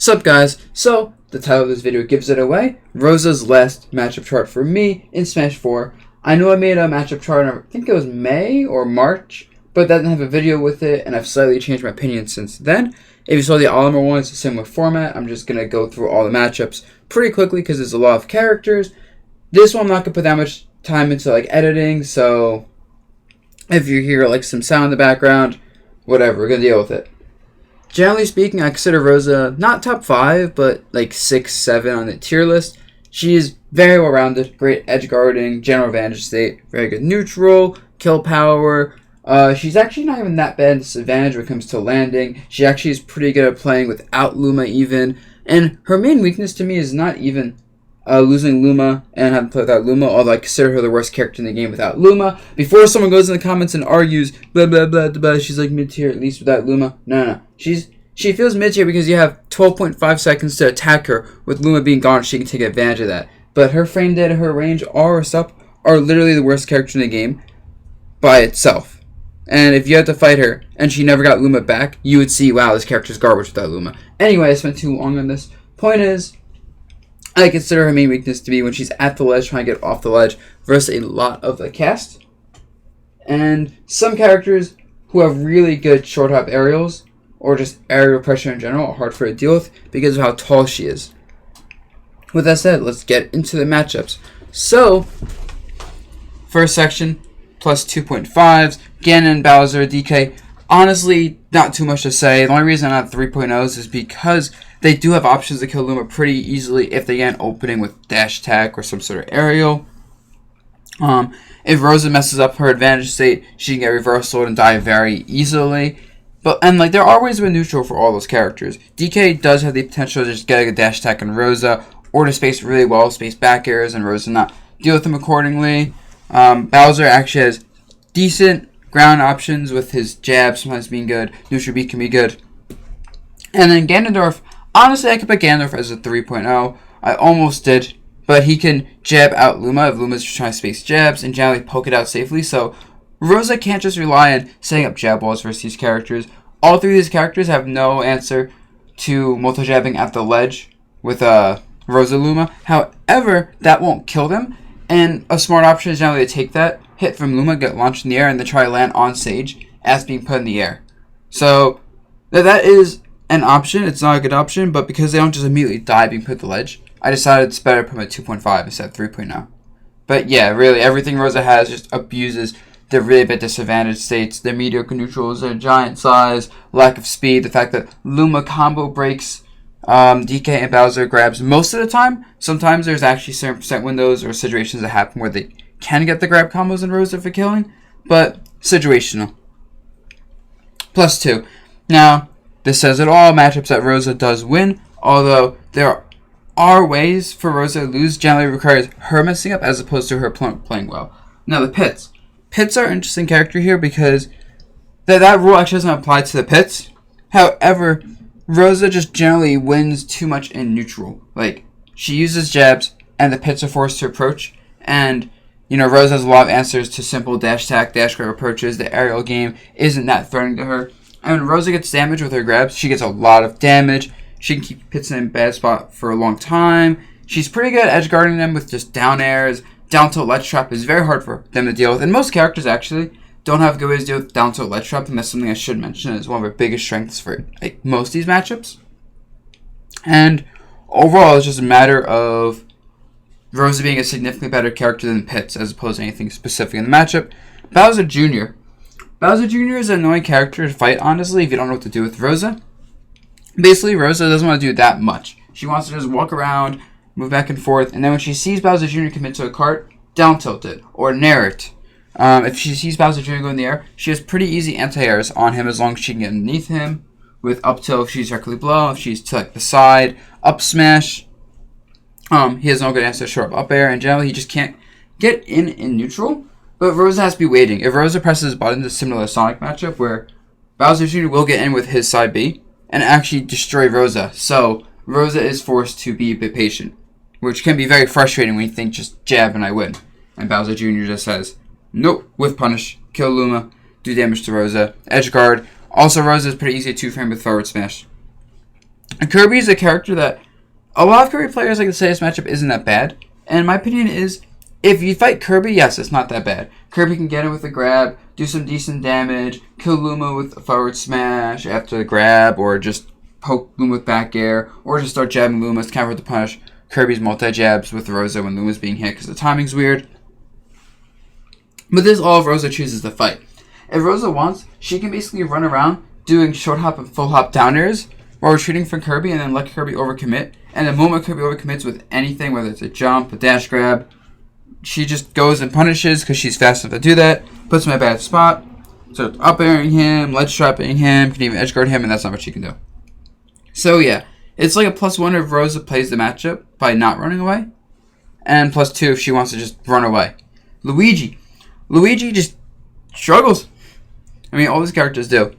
Sup guys, so the title of this video gives it away. Rosa's last matchup chart for me in Smash 4. I know I made a matchup chart in, I think it was May or March, but that didn't have a video with it, and I've slightly changed my opinion since then. If you saw the Olimar one, it's a similar format. I'm just going to go through all the matchups pretty quickly because there's a lot of characters. This one I'm not going to put that much time into like editing, so if you hear like some sound in the background, whatever, we're going to deal with it. Generally speaking, I consider Rosa not top 5, but like 6, 7 on the tier list. She is very well-rounded, great edge guarding, general advantage state, very good neutral, kill power. She's actually not even that bad in disadvantage when it comes to landing. She actually is pretty good at playing without Luma even. And her main weakness to me is not even losing Luma and having to play without Luma, although I consider her the worst character in the game without Luma. Before someone goes in the comments and argues, blah, blah, blah, blah, she's like mid-tier at least without Luma. No. She feels mid-tier because you have 12.5 seconds to attack her. With Luma being gone, she can take advantage of that. But her frame data, her range, all her stuff are literally the worst character in the game by itself. And if you had to fight her and she never got Luma back, you would see, wow, this character's garbage without Luma. Anyway, I spent too long on this. Point is, I consider her main weakness to be when she's at the ledge trying to get off the ledge versus a lot of the cast. And some characters who have really good short hop aerials or just aerial pressure in general are hard for her to deal with because of how tall she is. With that said, let's get into the matchups. So, first section, plus 2.5s, Ganon, Bowser, DK. Honestly, not too much to say. The only reason I'm at 3.0s is because they do have options to kill Luma pretty easily if they get an opening with dash attack or some sort of aerial. If Rosa messes up her advantage state, she can get reversal and die very easily. And there are ways to win neutral for all those characters. DK does have the potential to just get a dash attack on Rosa, or to space really well, space back airs, and Rosa not deal with them accordingly. Bowser actually has decent ground options with his jab sometimes being good. Neutral beat can be good. And then Ganondorf, honestly, I could put Ganondorf as a 3.0. I almost did, but he can jab out Luma if Luma's just trying to space jabs and generally poke it out safely. So Rosa can't just rely on setting up jab walls versus these characters. All three of these characters have no answer to multi-jabbing at the ledge with Rosa Luma. However, that won't kill them. And a smart option is generally to take that, hit from Luma, get launched in the air, and then try to land on stage as being put in the air. So that is an option. It's not a good option, but because they don't just immediately die being put to the ledge, I decided it's better to put them at 2.5 instead of 3.0. But yeah, really, everything Rosa has just abuses their really bad disadvantage states, their mediocre neutrals, their giant size, lack of speed, the fact that Luma combo breaks DK and Bowser grabs most of the time. Sometimes there's actually certain percent windows or situations that happen where they can get the grab combos in Rosa for killing, but situational. Plus 2. Now, this says it all, matchups that Rosa does win, although there are ways for Rosa to lose, generally requires her messing up as opposed to her playing well. Now, the pits. Pits are an interesting character here because that rule actually doesn't apply to the pits. However, Rosa just generally wins too much in neutral. Like, she uses jabs, and the pits are forced to approach. And, Rosa has a lot of answers to simple dash attack, dash grab approaches. The aerial game isn't that threatening to her. And when Rosa gets damage with her grabs, she gets a lot of damage. She can keep pits in a bad spot for a long time. She's pretty good at edge guarding them with just down airs. Down tilt ledge trap is very hard for them to deal with. And most characters, actually, don't have good ways to deal with down tilt ledge trap, and that's something I should mention is one of our biggest strengths for most of these matchups. And overall, it's just a matter of Rosa being a significantly better character than Pitts as opposed to anything specific in the matchup. Bowser Jr. Bowser Jr. is an annoying character to fight, honestly, if you don't know what to do with Rosa. Basically, Rosa doesn't want to do that much. She wants to just walk around, move back and forth, and then when she sees Bowser Jr. commit to a cart, down tilt it, or nair it. If she sees Bowser Jr. go in the air, she has pretty easy anti-airs on him as long as she can get underneath him, with up tilt if she's directly below, if she's to the side, up smash. He has no good answer to short up air, and generally he just can't get in neutral, but Rosa has to be waiting. If Rosa presses buttons, it's similar to Sonic matchup, where Bowser Jr. will get in with his side B, and actually destroy Rosa, so Rosa is forced to be a bit patient, which can be very frustrating when you think just jab and I win. And Bowser Jr. just says, nope, with punish, kill Luma, do damage to Rosa, edge guard. Also, Rosa is pretty easy to 2-frame with forward smash. And Kirby is a character that a lot of Kirby players like to say this matchup isn't that bad. And my opinion is, if you fight Kirby, yes, it's not that bad. Kirby can get it with a grab, do some decent damage, kill Luma with a forward smash after the grab, or just poke Luma with back air, or just start jabbing Luma to counter the punish Kirby's multi-jabs with Rosa when Luma's being hit because the timing's weird. But this is all if Rosa chooses to fight. If Rosa wants, she can basically run around doing short hop and full hop down airs while retreating from Kirby and then let Kirby overcommit. And the moment Kirby overcommits with anything, whether it's a jump, a dash grab, she just goes and punishes because she's fast enough to do that, puts him in a bad spot, so up airing him, ledge trapping him, can even edge guard him, and that's not what she can do. So yeah, it's like a +1 if Rosa plays the matchup by not running away, and +2 if she wants to just run away. Luigi just struggles. I mean, all these characters do.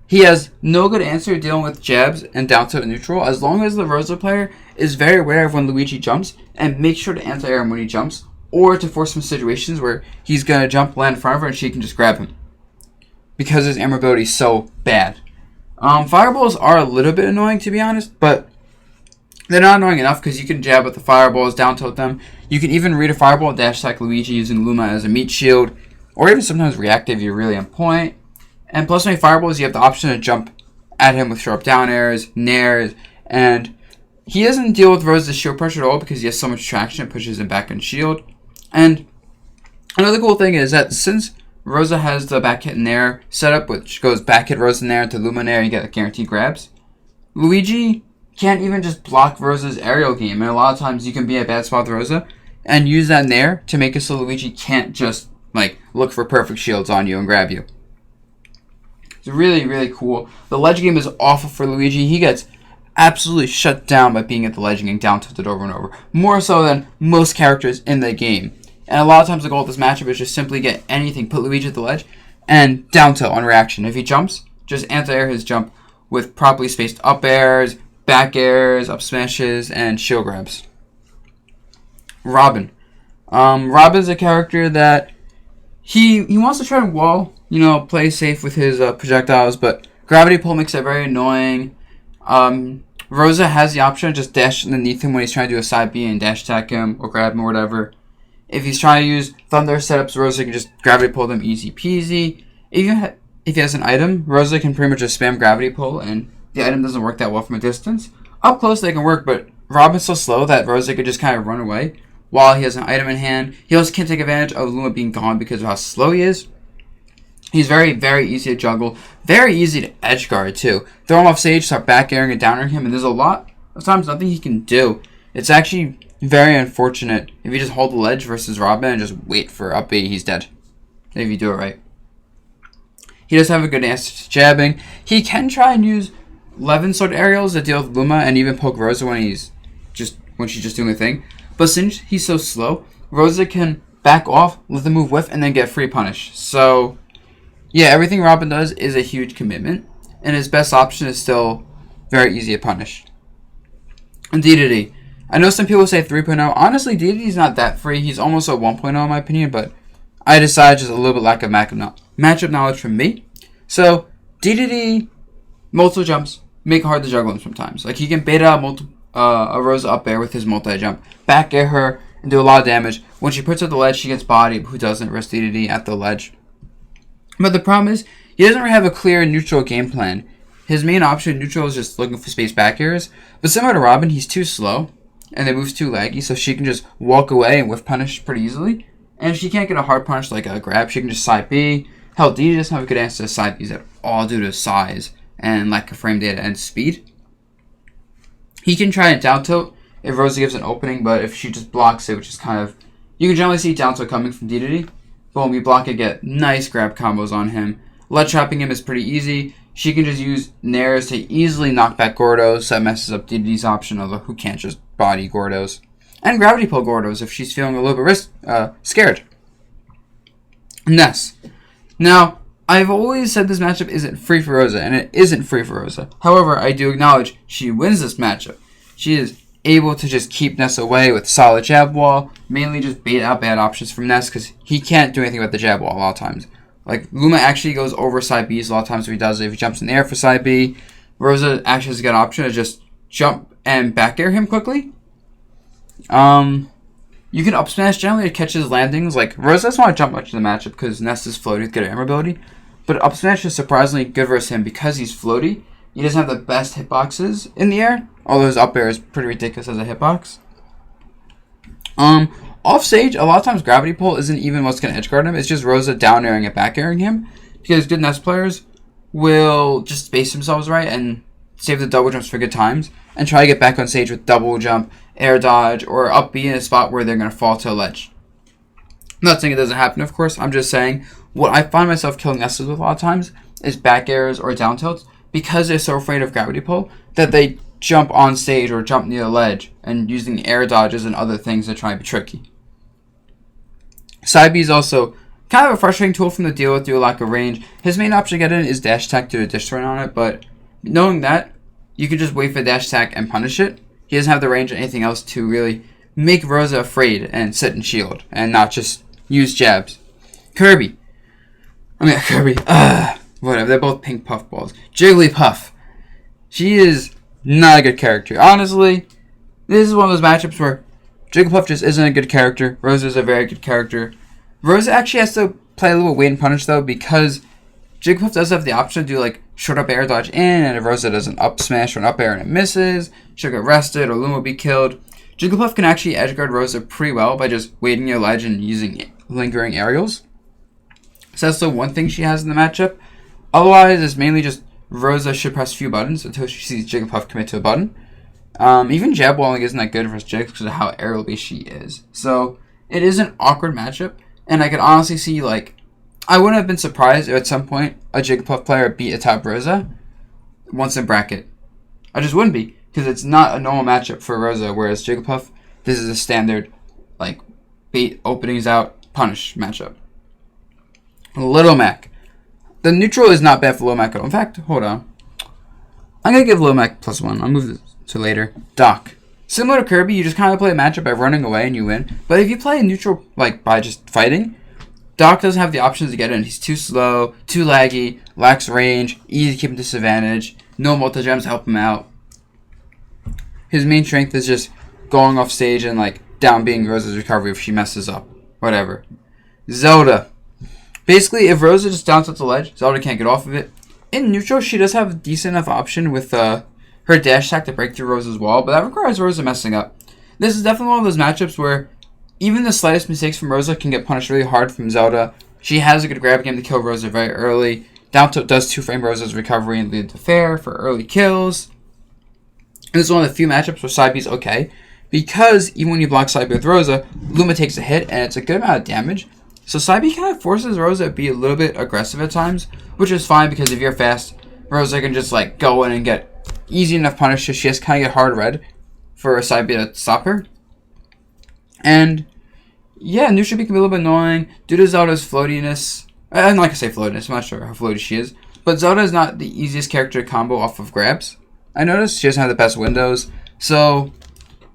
He has no good answer dealing with jabs and down tilt and neutral, as long as the Rosa player is very aware of when Luigi jumps and make sure to anti-air him when he jumps, or to force him situations where he's going to jump, land in front of her, and she can just grab him. Because his aim ability is so bad. Fireballs are a little bit annoying, to be honest, but they're not annoying enough because you can jab with the fireballs, down tilt them. You can even read a fireball and dash attack Luigi using Luma as a meat shield, or even sometimes react if you're really on point. And plus many fireballs, you have the option to jump at him with sharp down airs, nairs, and he doesn't deal with Rosa's shield pressure at all because he has so much traction it pushes him back on shield. And another cool thing is that since Rosa has the back hit nair setup, which goes back hit Rosa nair to Luma nair and you get guaranteed grabs, Luigi can't even just block Rosa's aerial game. And a lot of times you can be at a bad spot with Rosa and use that nair to make it so Luigi can't just look for perfect shields on you and grab you. It's really, really cool. The ledge game is awful for Luigi. He gets absolutely shut down by being at the ledge and getting down tilted over and over. More so than most characters in the game. And a lot of times the goal of this matchup is just simply get anything, put Luigi at the ledge, and down tilt on reaction. If he jumps, just anti-air his jump with properly spaced up airs, back airs, up smashes, and shield grabs. Robin. Robin's a character that he wants to try to wall, play safe with his projectiles, but gravity pull makes it very annoying. Rosa has the option to just dash underneath him when he's trying to do a side B and dash attack him or grab him or whatever. If he's trying to use thunder setups, Rosa can just gravity pull them easy peasy. If he has an item, Rosa can pretty much just spam gravity pull and the item doesn't work that well from a distance. Up close they can work, but Robin's so slow that Rosa could just kind of run away while he has an item in hand. He also can't take advantage of Luma being gone because of how slow he is. He's very, very easy to juggle. Very easy to edge guard, too. Throw him off stage, start back airing and down airing him, and there's a lot of times nothing he can do. It's actually very unfortunate if you just hold the ledge versus Robin and just wait for up B, he's dead. If you do it right. He does have a good answer to jabbing. He can try and use Levin sword aerials to deal with Luma and even poke Rosa when she's just doing a thing. But since he's so slow, Rosa can back off, let the move whiff, and then get free punish. So yeah, everything Robin does is a huge commitment, and his best option is still very easy to punish. And DDD. I know some people say 3.0. Honestly, DDD's not that free. He's almost a 1.0 in my opinion, but I decided just a little bit lack of matchup knowledge from me. So, DDD, multiple jumps, make it hard to juggle him sometimes. He can bait out a Rosa up air with his multi-jump, back air her, and do a lot of damage. When she puts her at the ledge, she gets bodied, but who doesn't risk DDD at the ledge? But the problem is, he doesn't really have a clear neutral game plan. His main option in neutral is just looking for space back airs. But similar to Robin, he's too slow, and the move's too laggy, so she can just walk away and whiff punish pretty easily. And if she can't get a hard punch like a grab, she can just side B. Hell, DD doesn't have a good answer to side Bs at all due to size and lack of frame data and speed. He can try and down tilt if Rosa gives an opening, but if she just blocks it, which is kind of... You can generally see down tilt coming from DDD. But when we block it, get nice grab combos on him. Ledge trapping him is pretty easy. She can just use nairs to easily knock back Gordos, so that messes up DDD's option, although who can't just body Gordos. And gravity pull Gordos if she's feeling a little bit scared. Ness. Now, I've always said this matchup isn't free for Rosa, and it isn't free for Rosa. However, I do acknowledge she wins this matchup. She is able to just keep Ness away with solid jab wall, mainly just bait out bad options from Ness because he can't do anything about the jab wall a lot of times. Luma actually goes over side Bs a lot of times if he does it. If he jumps in the air for side B, Rosa actually has a good option to just jump and back air him quickly. You can up smash generally to catch his landings. Like, Rosa doesn't want to jump much in the matchup because Ness is floaty with good armor ability. But up smash is surprisingly good versus him because he's floaty. He doesn't have the best hitboxes in the air, although his up air is pretty ridiculous as a hitbox. Off stage, a lot of times gravity pull isn't even what's going to edge guard him. It's just Rosa down airing and back airing him. Because good Ness players will just space themselves right and save the double jumps for good times and try to get back on stage with double jump, air dodge, or up B in a spot where they're going to fall to a ledge. I'm not saying it doesn't happen, of course. I'm just saying what I find myself killing Nesses with a lot of times is back airs or down tilts because they're so afraid of gravity pull that they jump on stage or jump near the ledge and using air dodges and other things to try to be tricky. Side B is also kind of a frustrating tool from the deal with due to lack of range. His main option to get in is dash attack due to dish thrown on it, but knowing that, you can just wait for dash attack and punish it. He doesn't have the range or anything else to really make Rosa afraid and sit and shield and not just use jabs. Kirby. Whatever, they're both pink puffballs. Jigglypuff. She is not a good character. Honestly, this is one of those matchups where Jigglypuff just isn't a good character. Rosa is a very good character. Rosa actually has to play a little wait and punish though because Jigglypuff does have the option to do like short up air dodge in, and if Rosa does an up smash or an up air and it misses, she'll get rested or Luma will be killed. Jigglypuff can actually edge guard Rosa pretty well by just waiting near ledge and using lingering aerials. So that's the one thing she has in the matchup. Otherwise, it's mainly just Rosa should press a few buttons until she sees Jigglypuff commit to a button. Even jab walling isn't that good versus Jiggs because of how aerial based she is. So it is an awkward matchup, and I could honestly see like I wouldn't have been surprised if at some point a Jigglypuff player beat a top Rosa once in bracket. I just wouldn't be because it's not a normal matchup for Rosa, whereas Jigglypuff, this is a standard like bait openings out punish matchup. Little Mac. The neutral is not bad for Little Mac at all. In fact, hold on. I'm going to give Little Mac +1. I'll move this to later. Doc. Similar to Kirby, you just kind of play a matchup by running away and you win. But if you play a neutral like by just fighting, Doc doesn't have the options to get in. He's too slow, too laggy, lacks range, easy to keep him disadvantage, no multi-gems to help him out. His main strength is just going off stage and like down being Rosa's recovery if she messes up. Whatever. Zelda. Basically, if Rosa just down tilts the ledge, Zelda can't get off of it. In neutral, she does have a decent enough option with her dash attack to break through Rosa's wall, but that requires Rosa messing up. This is definitely one of those matchups where even the slightest mistakes from Rosa can get punished really hard from Zelda. She has a good grab game to kill Rosa very early. Down tilt does 2-frame Rosa's recovery and lead to fair for early kills. And this is one of the few matchups where side B is okay, because even when you block side B with Rosa, Luma takes a hit and it's a good amount of damage. So side B kind of forces Rosa to be a little bit aggressive at times, which is fine because if you're fast, Rosa can just like go in and get easy enough punish so she has to kind of get hard red for a side B to stop her. And yeah, neutral B can be a little bit annoying due to Zelda's floatiness. I'm not going to say floatiness, I'm not sure how floaty she is. But Zelda is not the easiest character to combo off of grabs. I noticed she doesn't have the best windows. So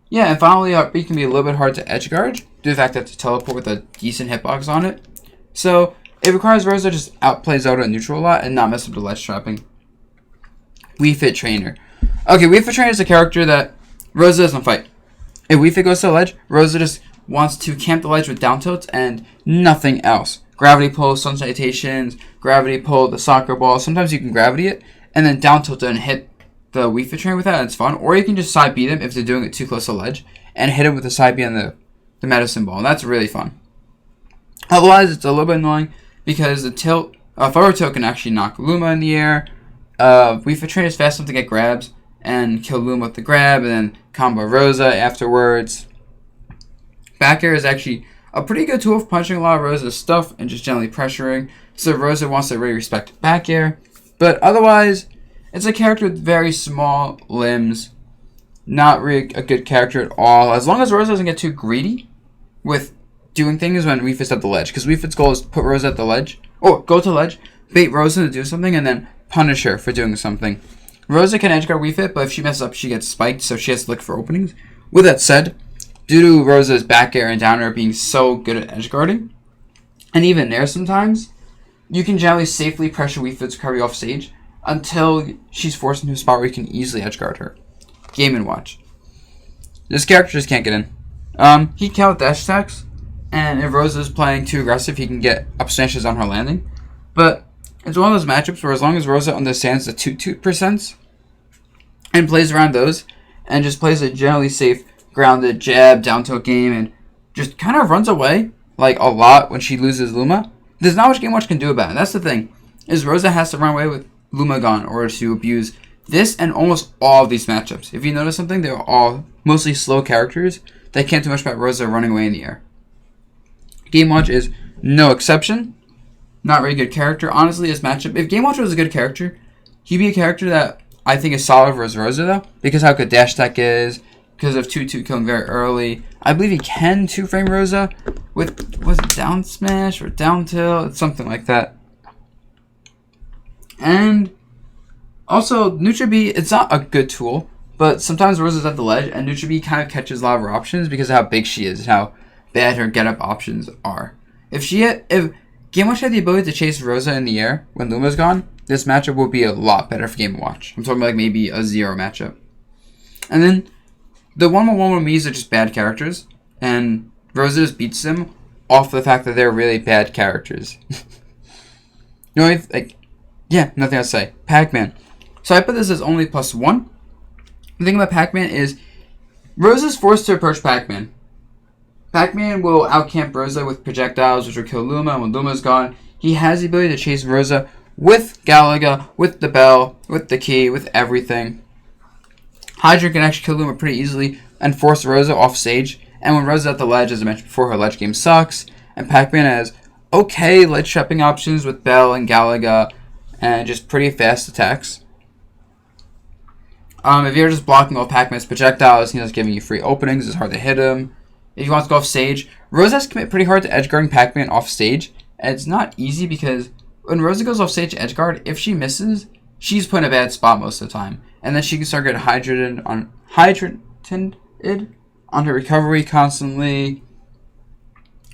yeah, and finally B can be a little bit hard to edge guard due to the fact that it's a teleport with a decent hitbox on it. So it requires Rosa to just outplay Zelda in neutral a lot and not mess up the ledge trapping. Wii Fit Trainer. Okay, Wii Fit Trainer is a character that Rosa doesn't fight. If Wii Fit goes to the ledge, Rosa just wants to camp the ledge with down tilts and nothing else. Gravity pull, sun salutations, gravity pull, the soccer ball. Sometimes you can gravity it and then down tilt it and hit the Wii Fit Trainer with that, and it's fun. Or you can just side B them if they're doing it too close to the ledge and hit it with the side B on the medicine ball. And that's really fun. Otherwise, it's a little bit annoying because the tilt, forward tilt can actually knock Luma in the air. Wii Fit Trainer is fast enough to get grabs and kill Luma with the grab and then combo Rosa afterwards. Back air is actually a pretty good tool for punching a lot of Rosa's stuff and just generally pressuring. So Rosa wants to really respect back air. But otherwise, it's a character with very small limbs. Not really a good character at all. As long as Rosa doesn't get too greedy with doing things when Wii Fit's at the ledge. Because Wii Fit's goal is to put Rosa at the ledge. Or go to the ledge, bait Rosa to do something, and then punish her for doing something. Rosa can edgeguard Wii Fit, but if she messes up, she gets spiked, so she has to look for openings. With that said, due to Rosa's back air and down air being so good at edgeguarding, and even there sometimes, you can generally safely pressure Wii Fit's recovery off stage until she's forced into a spot where you can easily edgeguard her. Game & Watch. This character just can't get in. He can with dash attacks, and if Rosa is playing too aggressive, he can get up smashes on her landing. But it's one of those matchups where as long as Rosa understands the toot percents and plays around those, and just plays a generally safe, grounded jab, down tilt game, and just kind of runs away like a lot when she loses Luma, there's not much Game Watch can do about it. And that's the thing, is Rosa has to run away with Luma gone in order to abuse this and almost all of these matchups. If you notice something, they're all mostly slow characters that can't do much about Rosa running away in the air. Game Watch is no exception. Not very good character. Honestly, this matchup, if Game Watch was a good character, he'd be a character that I think is solid versus Rosa, though, because how good dash attack is, because of 2-2 killing very early. I believe he can 2-frame Rosa with, was it down smash or down tilt? It's something like that. And also, Neutral B, it's not a good tool, but sometimes Rosa's at the ledge, and Neutral B kind of catches a lot of her options because of how big she is and how bad her get-up options are. If Game Watch had the ability to chase Rosa in the air when Luma's gone, this matchup would be a lot better for Game Watch. I'm talking like maybe a 0 matchup. And then the 1-on-1 with Mii's are just bad characters, and Rosa just beats them off the fact that they're really bad characters. Nothing else to say. Pac-Man. So I put this as only +1. The thing about Pac-Man is Rosa's forced to approach Pac-Man. Pac-Man will outcamp Rosa with projectiles, which will kill Luma, and when Luma's gone, he has the ability to chase Rosa with Galaga, with the bell, with the key, with everything. Hydra can actually kill Luma pretty easily and force Rosa off stage, and when Rosa's at the ledge, as I mentioned before, her ledge game sucks, and Pac-Man has okay ledge trapping options with Bell and Galaga, and just pretty fast attacks. If you're just blocking off Pac-Man's projectiles, he's just giving you free openings, it's hard to hit him. If you want to go off stage, Rosa has to commit pretty hard to edgeguarding Pac-Man off stage, and it's not easy because when Rosa goes off stage to edgeguard, if she misses, she's put in a bad spot most of the time, and then she can start getting hydrated on her recovery constantly.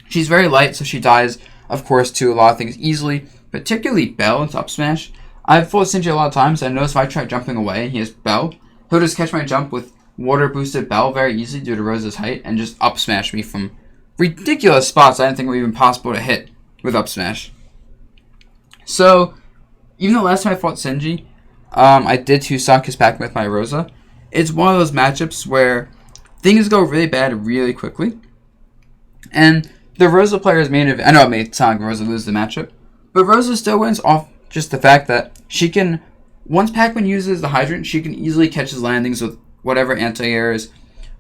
She's very light, so she dies, of course, to a lot of things easily, particularly Bell into up smash. I've fought Shinji a lot of times, and I noticed if I try jumping away and he has Bell, he'll just catch my jump with water boosted Bell very easily due to Rosa's height and just up smash me from ridiculous spots I didn't think were even possible to hit with up smash. So, even the last time I fought Shinji, I did 2-stock his Pac-Man with my Rosa. It's one of those matchups where things go really bad really quickly. And the Rosa player's main event, I know it made sound like Rosa lose the matchup, but Rosa still wins off just the fact that she can, once Pac-Man uses the Hydrant, she can easily catch his landings with whatever anti-airs.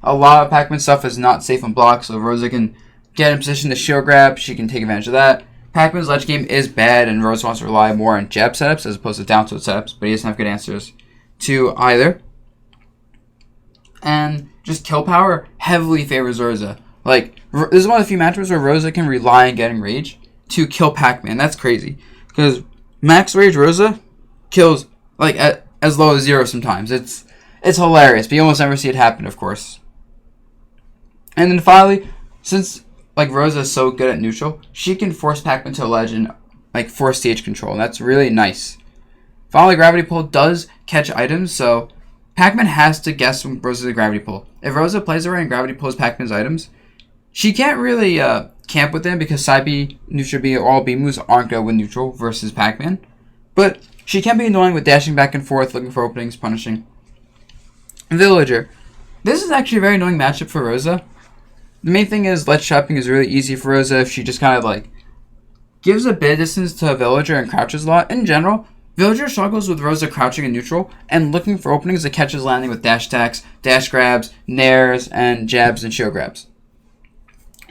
A lot of Pac-Man stuff is not safe on block, so Rosa can get in position to shield grab, she can take advantage of that. Pac-Man's ledge game is bad, and Rosa wants to rely more on jab setups as opposed to down tilt setups, but he doesn't have good answers to either. And just kill power heavily favors Rosa. Like, this is one of the few matchups where Rosa can rely on getting rage to kill Pac-Man. That's crazy. Because max rage Rosa kills, like, at as low as 0 sometimes. It's hilarious, but you almost never see it happen, of course. And then finally, since like Rosa is so good at neutral, she can force Pac-Man to a ledge and like force stage control, and that's really nice. Finally, Gravity Pull does catch items, so Pac-Man has to guess when Rosa's Gravity Pull. If Rosa plays around and Gravity Pulls Pac-Man's items, she can't really camp with them because Side B, Neutral B, or all B moves aren't good with neutral versus Pac-Man. But she can be annoying with dashing back and forth, looking for openings, punishing. Villager. This is actually a very annoying matchup for Rosa. The main thing is ledge trapping is really easy for Rosa if she just kind of like gives a bit of distance to a Villager and crouches a lot. In general, Villager struggles with Rosa crouching in neutral and looking for openings that catches landing with dash attacks, dash grabs, nairs, and jabs and shield grabs.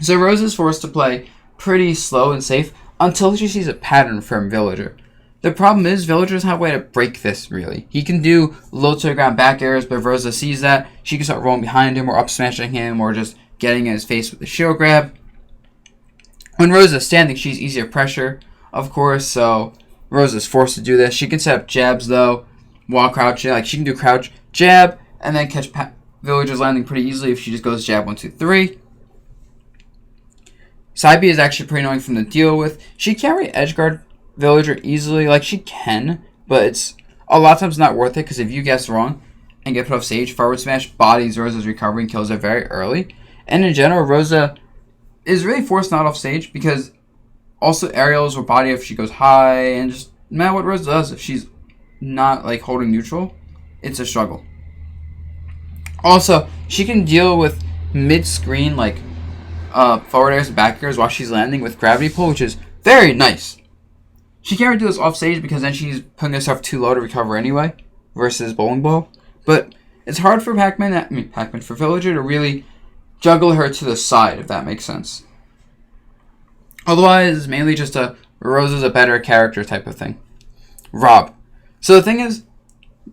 So Rosa is forced to play pretty slow and safe until she sees a pattern from Villager. The problem is, Villager doesn't have a way to break this, really. He can do low to the ground back airs, but if Rosa sees that, she can start rolling behind him or up smashing him or just getting in his face with the shield grab. When Rosa's standing, she's easier pressure, of course, so Rosa's forced to do this. She can set up jabs, though, while crouching. Like, she can do crouch, jab, and then catch Villager's landing pretty easily if she just goes jab 1, 2, 3. Side B is actually pretty annoying for them to deal with. She can't really edgeguard Villager easily. Like, she can, but it's a lot of times not worth it, because if you guess wrong and get put off stage, forward smash bodies Rosa's recovery and kills her very early. And in general, Rosa is really forced not off stage, because also aerials will body if she goes high, and just no matter what Rosa does, if she's not like holding neutral, it's a struggle. Also, she can deal with mid-screen like forward airs and back airs while she's landing with gravity pull, which is very nice. She can't really do this off stage, because then she's putting herself too low to recover anyway, versus bowling ball. But it's hard for for Villager to really juggle her to the side, if that makes sense. Otherwise, it's mainly just a Rosa's a better character type of thing. Rob. So the thing is,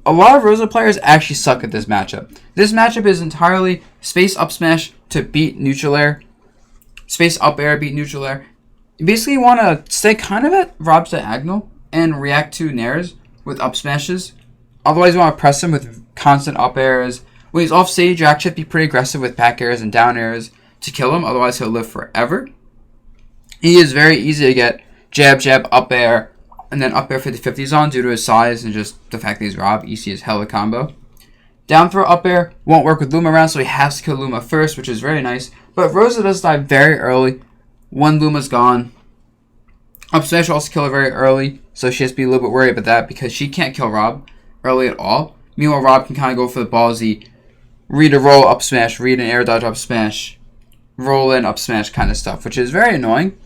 a lot of Rosa players actually suck at this matchup. This matchup is entirely space up smash to beat neutral air, space up air beat neutral air. You basically want to stay kind of at Rob's diagonal and react to nairs with up smashes. Otherwise, you want to press him with constant up airs. When he's off stage, you actually have to be pretty aggressive with back airs and down airs to kill him. Otherwise, he'll live forever. He is very easy to get jab, jab, up air, and then up air 50-50s on due to his size and just the fact that he's Rob. Easy as hell a combo. Down throw up air won't work with Luma around, so he has to kill Luma first, which is very nice. But Rosa does die very early. One Luma's gone. Up smash will also kill her very early, so she has to be a little bit worried about that, because she can't kill Rob early at all. Meanwhile, Rob can kind of go for the ballsy read a roll up smash, read an air dodge up smash, roll in up smash kind of stuff, which is very annoying.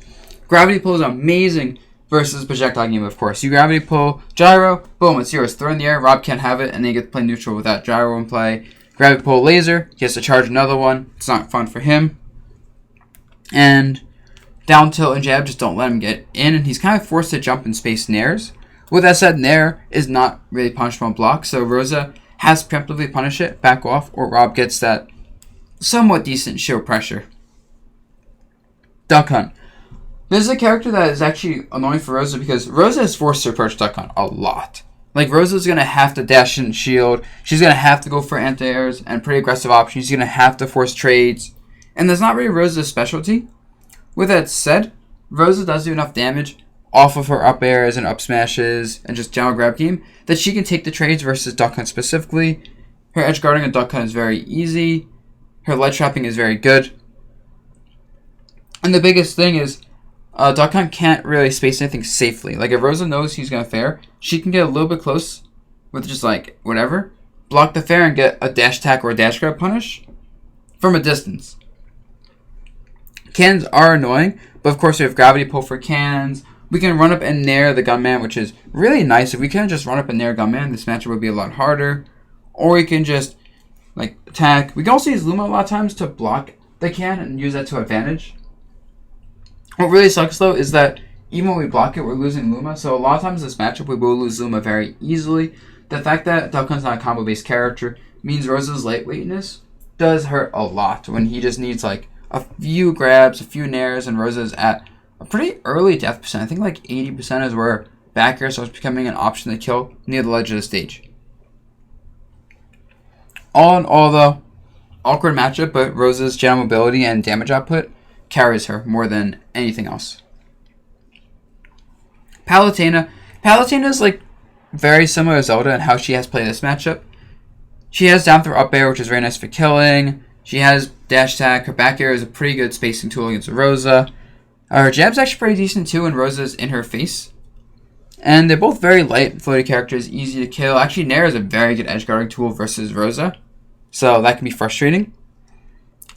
Gravity pull is amazing versus projectile game, of course. You gravity pull, gyro, boom, it's yours. Throw in the air, Rob can't have it, and then you get to play neutral with that gyro in play. Gravity pull laser, he has to charge another one. It's not fun for him. And down tilt and jab just don't let him get in, and he's kind of forced to jump in space nairs. With that said, nair is not really punishable on block, so Rosa has to preemptively punish it, back off, or Rob gets that somewhat decent shield pressure. Duck Hunt. This is a character that is actually annoying for Rosa, because Rosa is forced to approach Duck Hunt a lot. Like, Rosa's going to have to dash in shield, she's going to have to go for anti-airs and pretty aggressive options, she's going to have to force trades, and that's not really Rosa's specialty. With that said, Rosa does do enough damage off of her up airs and up smashes and just general grab game that she can take the trades versus Duck Hunt specifically. Her edge guarding on Duck Hunt is very easy. Her ledge trapping is very good. And the biggest thing is, Duck Hunt can't really space anything safely. Like, if Rosa knows he's going to fair, she can get a little bit close with just, like, whatever. Block the fair and get a dash attack or a dash grab punish from a distance. Cannons are annoying, but of course we have gravity pull for cannons. We can run up and nair the gunman, which is really nice. If we can just run up and nair gunman, this matchup would be a lot harder. Or we can just, like, attack. We can also use Luma a lot of times to block the cannon and use that to advantage. What really sucks, though, is that even when we block it, we're losing Luma. So a lot of times in this matchup, we will lose Luma very easily. The fact that Duck Hunt's not a combo-based character means Rosa's lightweightness does hurt a lot when he just needs, like, a few grabs, a few nairs, and Rosa's at a pretty early death percent. I think like 80% is where back air starts becoming an option to kill near the ledge of the stage. All in all, though, awkward matchup, but Rosa's general mobility and damage output carries her more than anything else. Palutena. Palutena is like very similar to Zelda in how she has played this matchup. She has down throw up air, which is very nice for killing. She has dash attack. Her back air is a pretty good spacing tool against Rosa. Her jab's actually pretty decent too, and Rosa's in her face. And they're both very light, floaty characters, easy to kill. Actually, Nair is a very good edge guarding tool versus Rosa, so that can be frustrating.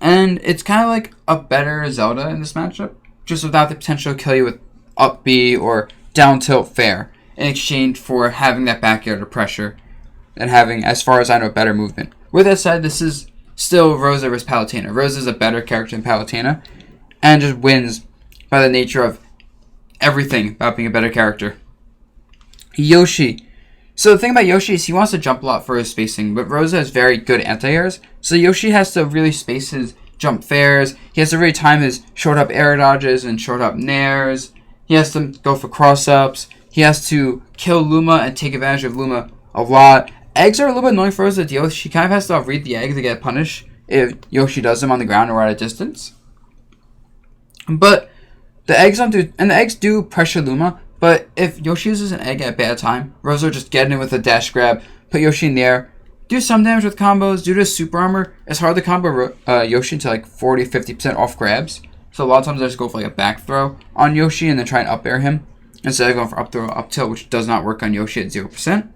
And it's kind of like a better Zelda in this matchup, just without the potential to kill you with up B or down tilt fair, in exchange for having that back air to pressure, and having, as far as I know, better movement. With that said, this is still Rosa versus Palutena. Rosa's a better character than Palutena, and just wins by the nature of everything about being a better character. Yoshi. So the thing about Yoshi is he wants to jump a lot for his spacing, but Rosa has very good anti-airs, so Yoshi has to really space his jump fairs. He has to really time his short up air dodges and short up nairs. He has to go for cross-ups. He has to kill Luma and take advantage of Luma a lot. Eggs are a little bit annoying for Rosa to deal with. She kind of has to read the egg to get punished if Yoshi does them on the ground or at a distance. But the eggs don't do, and the eggs do pressure Luma, But if Yoshi uses an egg at a bad time, Rosa will just get in with a dash grab, put Yoshi in the air, do some damage with combos. Due to super armor, it's hard to combo Yoshi to like 40-50% off grabs. So a lot of times I just go for like a back throw on Yoshi and then try and up air him instead of going for up throw, up tilt, which does not work on Yoshi at 0%.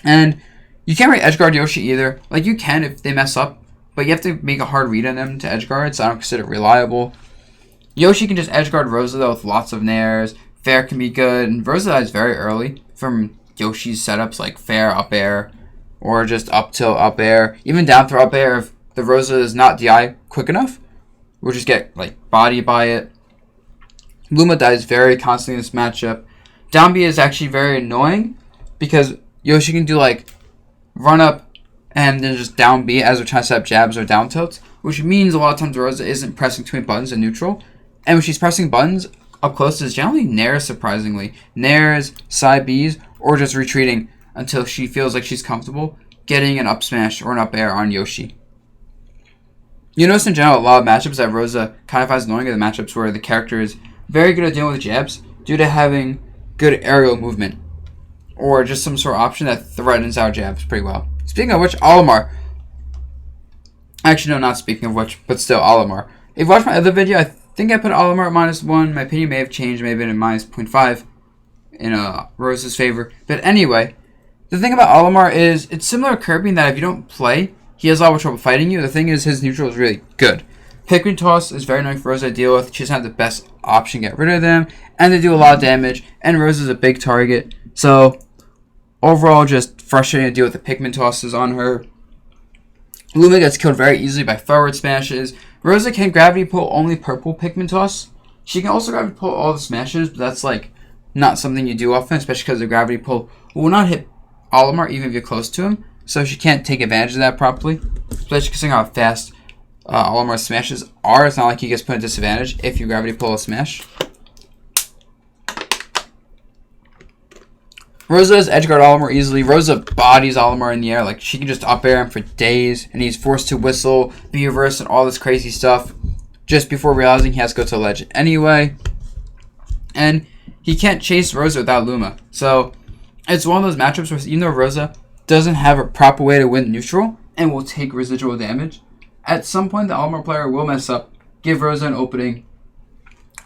And you can't really edge guard Yoshi either. Like you can if they mess up, but you have to make a hard read on them to edge guard, so I don't consider it reliable. Yoshi can just edge guard Rosa though with lots of nairs. Fair can be good, and Rosa dies very early from Yoshi's setups like fair up air or just up tilt up air. Even down throw up air if the Rosa is not DI quick enough, we'll just get like bodied by it. Luma dies very constantly in this matchup. Down B is actually very annoying because Yoshi can do like run up and then just down B as we're trying to set up jabs or down tilts, which means a lot of times Rosa isn't pressing between buttons and neutral. And when she's pressing buttons up close, it's generally nairs, surprisingly. Nairs, side Bs, or just retreating until she feels like she's comfortable getting an up smash or an up air on Yoshi. You notice in general a lot of matchups that Rosa kind of finds annoying are the matchups where the character is very good at dealing with jabs due to having good aerial movement, or just some sort of option that threatens our jabs pretty well. Speaking of which, Olimar. Actually, no, not speaking of which, but still, Olimar. If you watched my other video, I think I put Olimar at -1. My opinion may have changed, maybe in -0.5 in Rosa's favor. But anyway, the thing about Olimar is it's similar to Kirby in that if you don't play, he has a lot of trouble fighting you. The thing is, his neutral is really good. Pikmin Toss is very annoying for Rosa to deal with. She doesn't have the best option to get rid of them, and they do a lot of damage, and Rosa's a big target. So, overall, just frustrating to deal with the Pikmin Tosses on her. Luma gets killed very easily by forward smashes. Rosa can gravity pull only purple Pikmin Toss. She can also gravity pull all the smashes, but that's like not something you do often, especially because the gravity pull will not hit Olimar even if you're close to him. So she can't take advantage of that properly, especially considering how fast Olimar's smashes are. It's not like he gets put at disadvantage if you gravity pull a smash. Rosa does edgeguard Olimar easily. Rosa bodies Olimar in the air. Like, she can just up air him for days, and he's forced to whistle, be reversed, and all this crazy stuff just before realizing he has to go to the ledge anyway. And he can't chase Rosa without Luma. So, it's one of those matchups where even though Rosa doesn't have a proper way to win neutral and will take residual damage, at some point the Olimar player will mess up, give Rosa an opening,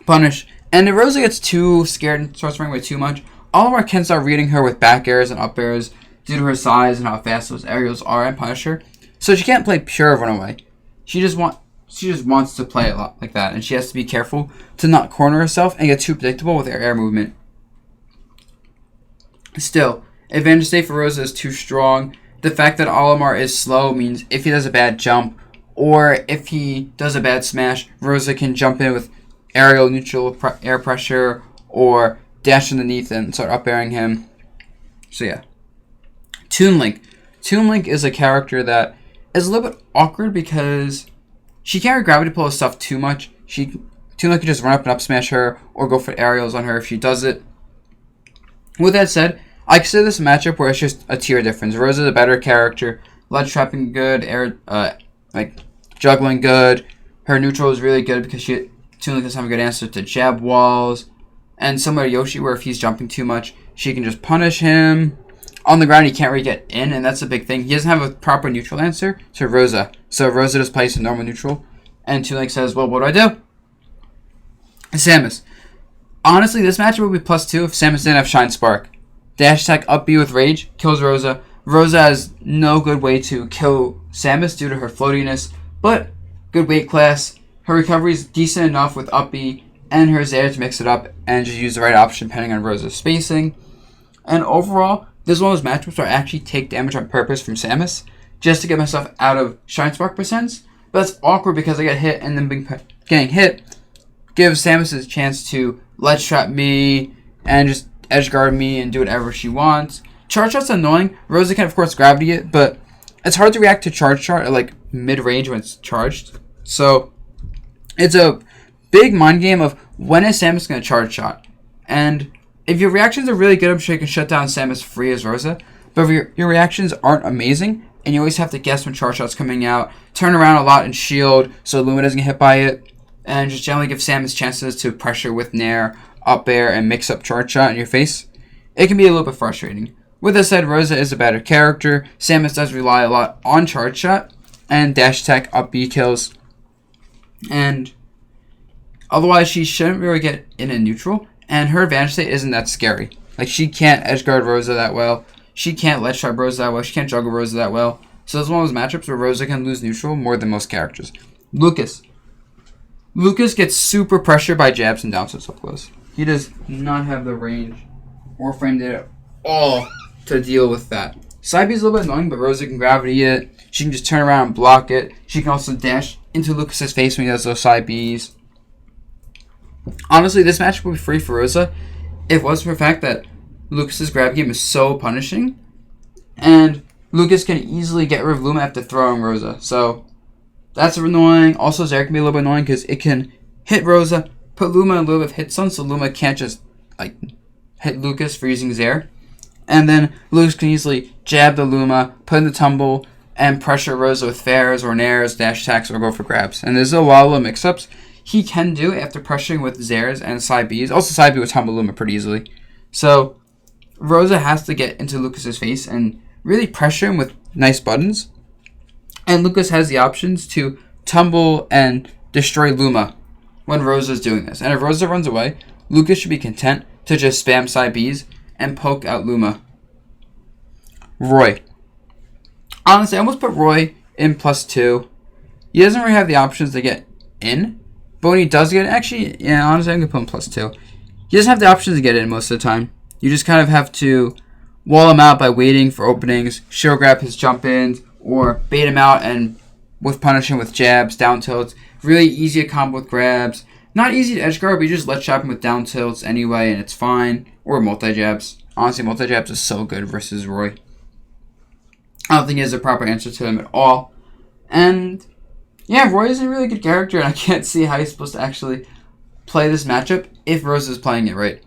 punish, and if Rosa gets too scared and starts running away too much, Olimar can start reading her with back airs and up airs due to her size and how fast those aerials are and punish her. So she can't play pure runaway. She just wants to play it like that, and she has to be careful to not corner herself and get too predictable with her air movement. Still, advantage state for Rosa is too strong. The fact that Olimar is slow means if he does a bad jump or if he does a bad smash, Rosa can jump in with aerial neutral air pressure or dash underneath and start up airing him. So yeah. Toon Link. Toon Link is a character that is a little bit awkward because she can't gravity pull stuff too much. Toon Link can just run up and up smash her or go for aerials on her if she does it. With that said, I consider this a matchup where it's just a tier difference. Rosa's a better character, ledge trapping good, air juggling good. Her neutral is really good because Toon Link doesn't have a good answer to jab walls. And similar to Yoshi, where if he's jumping too much, she can just punish him. On the ground, he can't really get in, and that's a big thing. He doesn't have a proper neutral answer to Rosa. So Rosa just plays a normal neutral. And Toon Link says, well, what do? Samus. Honestly, this matchup would be +2 if Samus didn't have Shine Spark. Dash attack up B with Rage, kills Rosa. Rosa has no good way to kill Samus due to her floatiness, but good weight class. Her recovery is decent enough with up B, and her Zaire to mix it up and just use the right option depending on Rosa's spacing. And overall, this is one of those matchups where I actually take damage on purpose from Samus just to get myself out of Shine Spark percents. But it's awkward because I get hit, and then getting hit gives Samus a chance to ledge trap me and just edge guard me and do whatever she wants. Charge shot's annoying. Rosa can of course gravity it, but it's hard to react to charge shot at like mid-range when it's charged. So it's a big mind game of when is Samus going to charge shot. And if your reactions are really good, I'm sure you can shut down Samus free as Rosa. But if your reactions aren't amazing, and you always have to guess when charge shot's coming out, turn around a lot and shield so Luma doesn't get hit by it, and just generally give Samus chances to pressure with Nair up air, and mix up charge shot in your face, it can be a little bit frustrating. With that said, Rosa is a better character. Samus does rely a lot on charge shot and dash attack up B kills. And otherwise, she shouldn't really get in a neutral. And her advantage state isn't that scary. Like, she can't edge guard Rosa that well. She can't ledge trap Rosa that well. She can't juggle Rosa that well. So it's one of those matchups where Rosa can lose neutral more than most characters. Lucas gets super pressured by jabs and down tilts up close. He does not have the range or frame data at all to deal with that. Side B is a little bit annoying, but Rosa can gravity it. She can just turn around and block it. She can also dash into Lucas's face when he does those side Bs. Honestly, this match would be free for Rosa if it wasn't for the fact that Lucas's grab game is so punishing, and Lucas can easily get rid of Luma after throwing Rosa. So that's annoying. Also, Zaire can be a little bit annoying because it can hit Rosa, put Luma in a little bit of hit stun, so Luma can't just hit Lucas for using Zaire. And then Lucas can easily jab the Luma, put in the tumble, and pressure Rosa with fairs or nairs, dash attacks, or go for grabs. And there's a lot of mix-ups he can do after pressuring with Zairs and side Bs. Also side B with tumble Luma pretty easily. So Rosa has to get into Lucas's face and really pressure him with nice buttons. And Lucas has the options to tumble and destroy Luma when Rosa's doing this. And if Rosa runs away, Lucas should be content to just spam side Bs and poke out Luma. Roy. Honestly, I almost put Roy in +2. He doesn't really have the options to get in. But when he does get in, actually, yeah, honestly, I'm going to put him +2. He doesn't have the options to get in most of the time. You just kind of have to wall him out by waiting for openings, shield grab his jump ins, or bait him out and with punish him with jabs, down tilts. Really easy to combo with grabs. Not easy to edge guard, but you just let chop him with down tilts anyway, and it's fine. Or multi-jabs. Honestly, multi-jabs is so good versus Roy. I don't think he has a proper answer to him at all. And yeah, Roy is a really good character, and I can't see how he's supposed to actually play this matchup if Rosa is playing it right.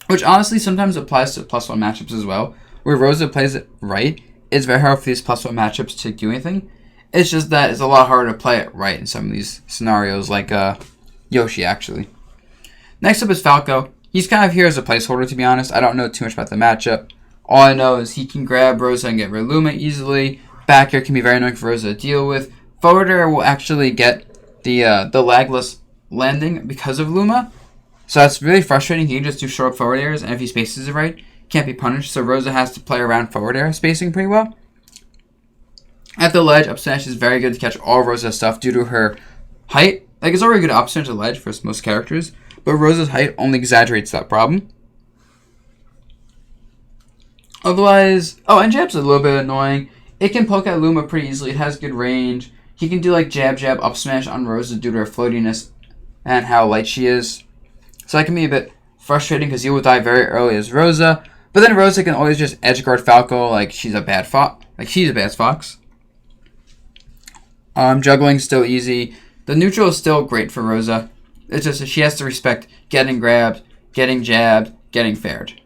Which honestly sometimes applies to +1 matchups as well. Where Rosa plays it right, it's very hard for these +1 matchups to do anything. It's just that it's a lot harder to play it right in some of these scenarios, like Yoshi, actually. Next up is Falco. He's kind of here as a placeholder, to be honest. I don't know too much about the matchup. All I know is he can grab Rosa and get rid of Luma easily. Back air can be very annoying for Rosa to deal with. Forward air will actually get the lagless landing because of Luma. So that's really frustrating. He can just do short forward airs, and if he spaces it right, can't be punished. So Rosa has to play around forward air spacing pretty well. At the ledge, up smash is very good to catch all Rosa's stuff due to her height. Like, it's already good up smash at ledge for most characters, but Rosa's height only exaggerates that problem. Otherwise, and jab's a little bit annoying. It can poke at Luma pretty easily. It has good range. He can do like jab, up smash on Rosa due to her floatiness and how light she is. So that can be a bit frustrating because he will die very early as Rosa. But then Rosa can always just edge guard Falco like she's a bad fox. Juggling's still easy. The neutral is still great for Rosa. It's just that she has to respect getting grabbed, getting jabbed, getting faired.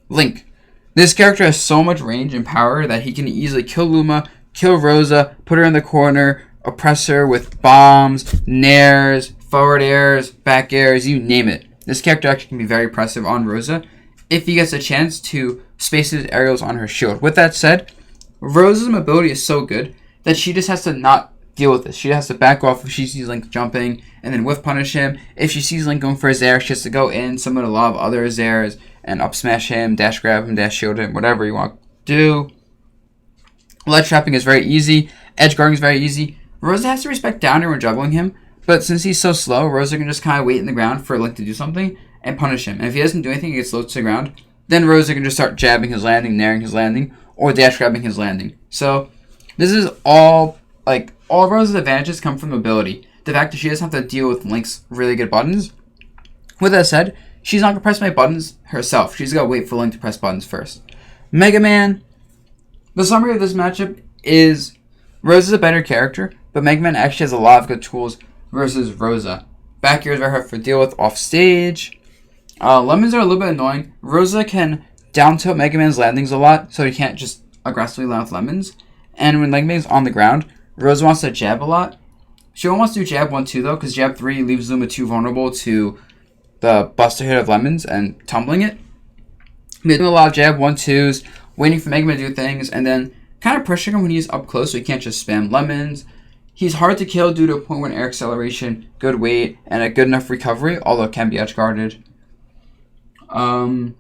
Link. This character has so much range and power that he can easily kill Luma, kill Rosa, put her in the corner, oppress her with bombs, nairs, forward airs, back airs, you name it. This character actually can be very impressive on Rosa if he gets a chance to space his aerials on her shield. With that said, Rosa's mobility is so good that she just has to not deal with this. She has to back off if she sees Link jumping and then whiff punish him. If she sees Link going for his air, she has to go in, summon a lot of other airs, and up smash him, dash grab him, dash shield him, whatever you want to do. Ledge trapping is very easy. Edge guarding is very easy. Rosa has to respect down air when juggling him, but since he's so slow, Rosa can just kind of wait in the ground for Link to do something and punish him. And if he doesn't do anything, he gets low to the ground, then Rosa can just start jabbing his landing, nairing his landing, or dash grabbing his landing. So this is all of Rosa's advantages come from mobility. The fact that she doesn't have to deal with Link's really good buttons. With that said, she's not going to press my buttons herself. She's got to wait for Link to press buttons first. Mega Man. The summary of this matchup is Rosa's a better character, but Mega Man actually has a lot of good tools versus Rosa. Back air is very hard to deal with off stage. Lemons are a little bit annoying. Rosa can down tilt Mega Man's landings a lot, so he can't just aggressively land with lemons. And when Mega Man's on the ground, Rosa wants to jab a lot. She wants to do jab 1-2 though, because jab 3 leaves Luma too vulnerable to the Buster hit of lemons and tumbling it. He's doing a lot of jab 1-2s, waiting for Mega Man to do things, and then kind of pressuring him when he's up close so he can't just spam lemons. He's hard to kill due to a point when air acceleration, good weight, and a good enough recovery, although it can be edge guarded. Metal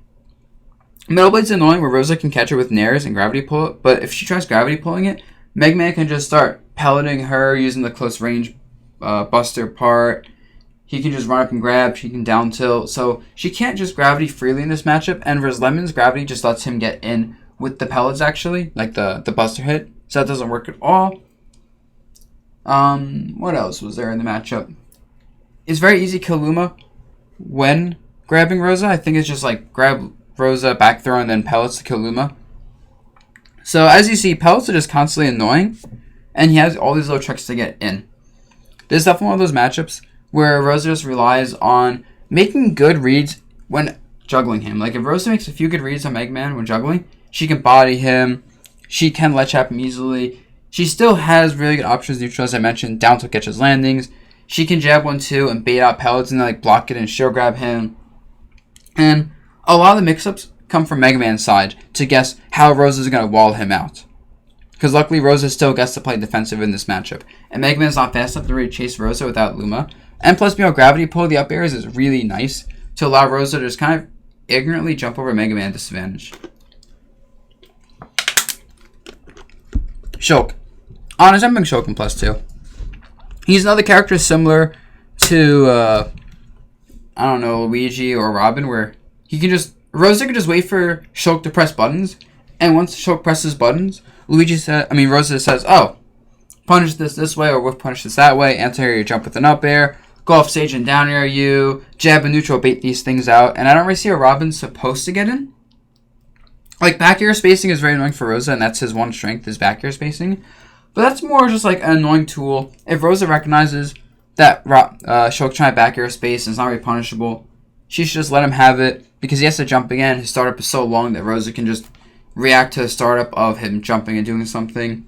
Blade's annoying where Rosa can catch her with nairs and gravity pull it, but if she tries gravity pulling it, Mega Man can just start pelleting her using the close range Buster part. He can just run up and grab, she can down tilt, so she can't just gravity freely in this matchup, and versus Lemon's gravity just lets him get in with the pellets actually, like the Buster hit, so that doesn't work at all. What else was there in the matchup? It's very easy to kill Luma when grabbing Rosa. I think it's just like grab Rosa, back throw, and then pellets to kill Luma. So as you see, pellets are just constantly annoying, and he has all these little tricks to get in. This is definitely one of those matchups where Rosa just relies on making good reads when juggling him. Like if Rosa makes a few good reads on Mega Man when juggling, she can body him, she can ledge trap him easily. She still has really good options neutral, as I mentioned, down tilt catches landings. She can jab 1-2 and bait out pellets and then like block it and shield grab him. And a lot of the mix-ups come from Mega Man's side to guess how Rosa's going to wall him out. Because luckily Rosa still gets to play defensive in this matchup. And Mega Man's not fast enough to really chase Rosa without Luma. And plus, gravity pull the up airs is really nice to allow Rosa to just kind of ignorantly jump over Mega Man disadvantage. Shulk. Honest, I'm being Shulk in +2. He's another character similar to, Luigi or Robin, where Rosa can just wait for Shulk to press buttons, and once Shulk presses buttons, Rosa says, oh, punish this way, or punish this that way, anti-air jump with an up air, go off stage and down air you, jab and neutral bait these things out, and I don't really see how Robin's supposed to get in. Like, back air spacing is very annoying for Rosa, and that's his one strength, is back air spacing. But that's more just like an annoying tool. If Rosa recognizes that Shulk trying to back air space and it's not really punishable, she should just let him have it, because he has to jump again. His startup is so long that Rosa can just react to the startup of him jumping and doing something.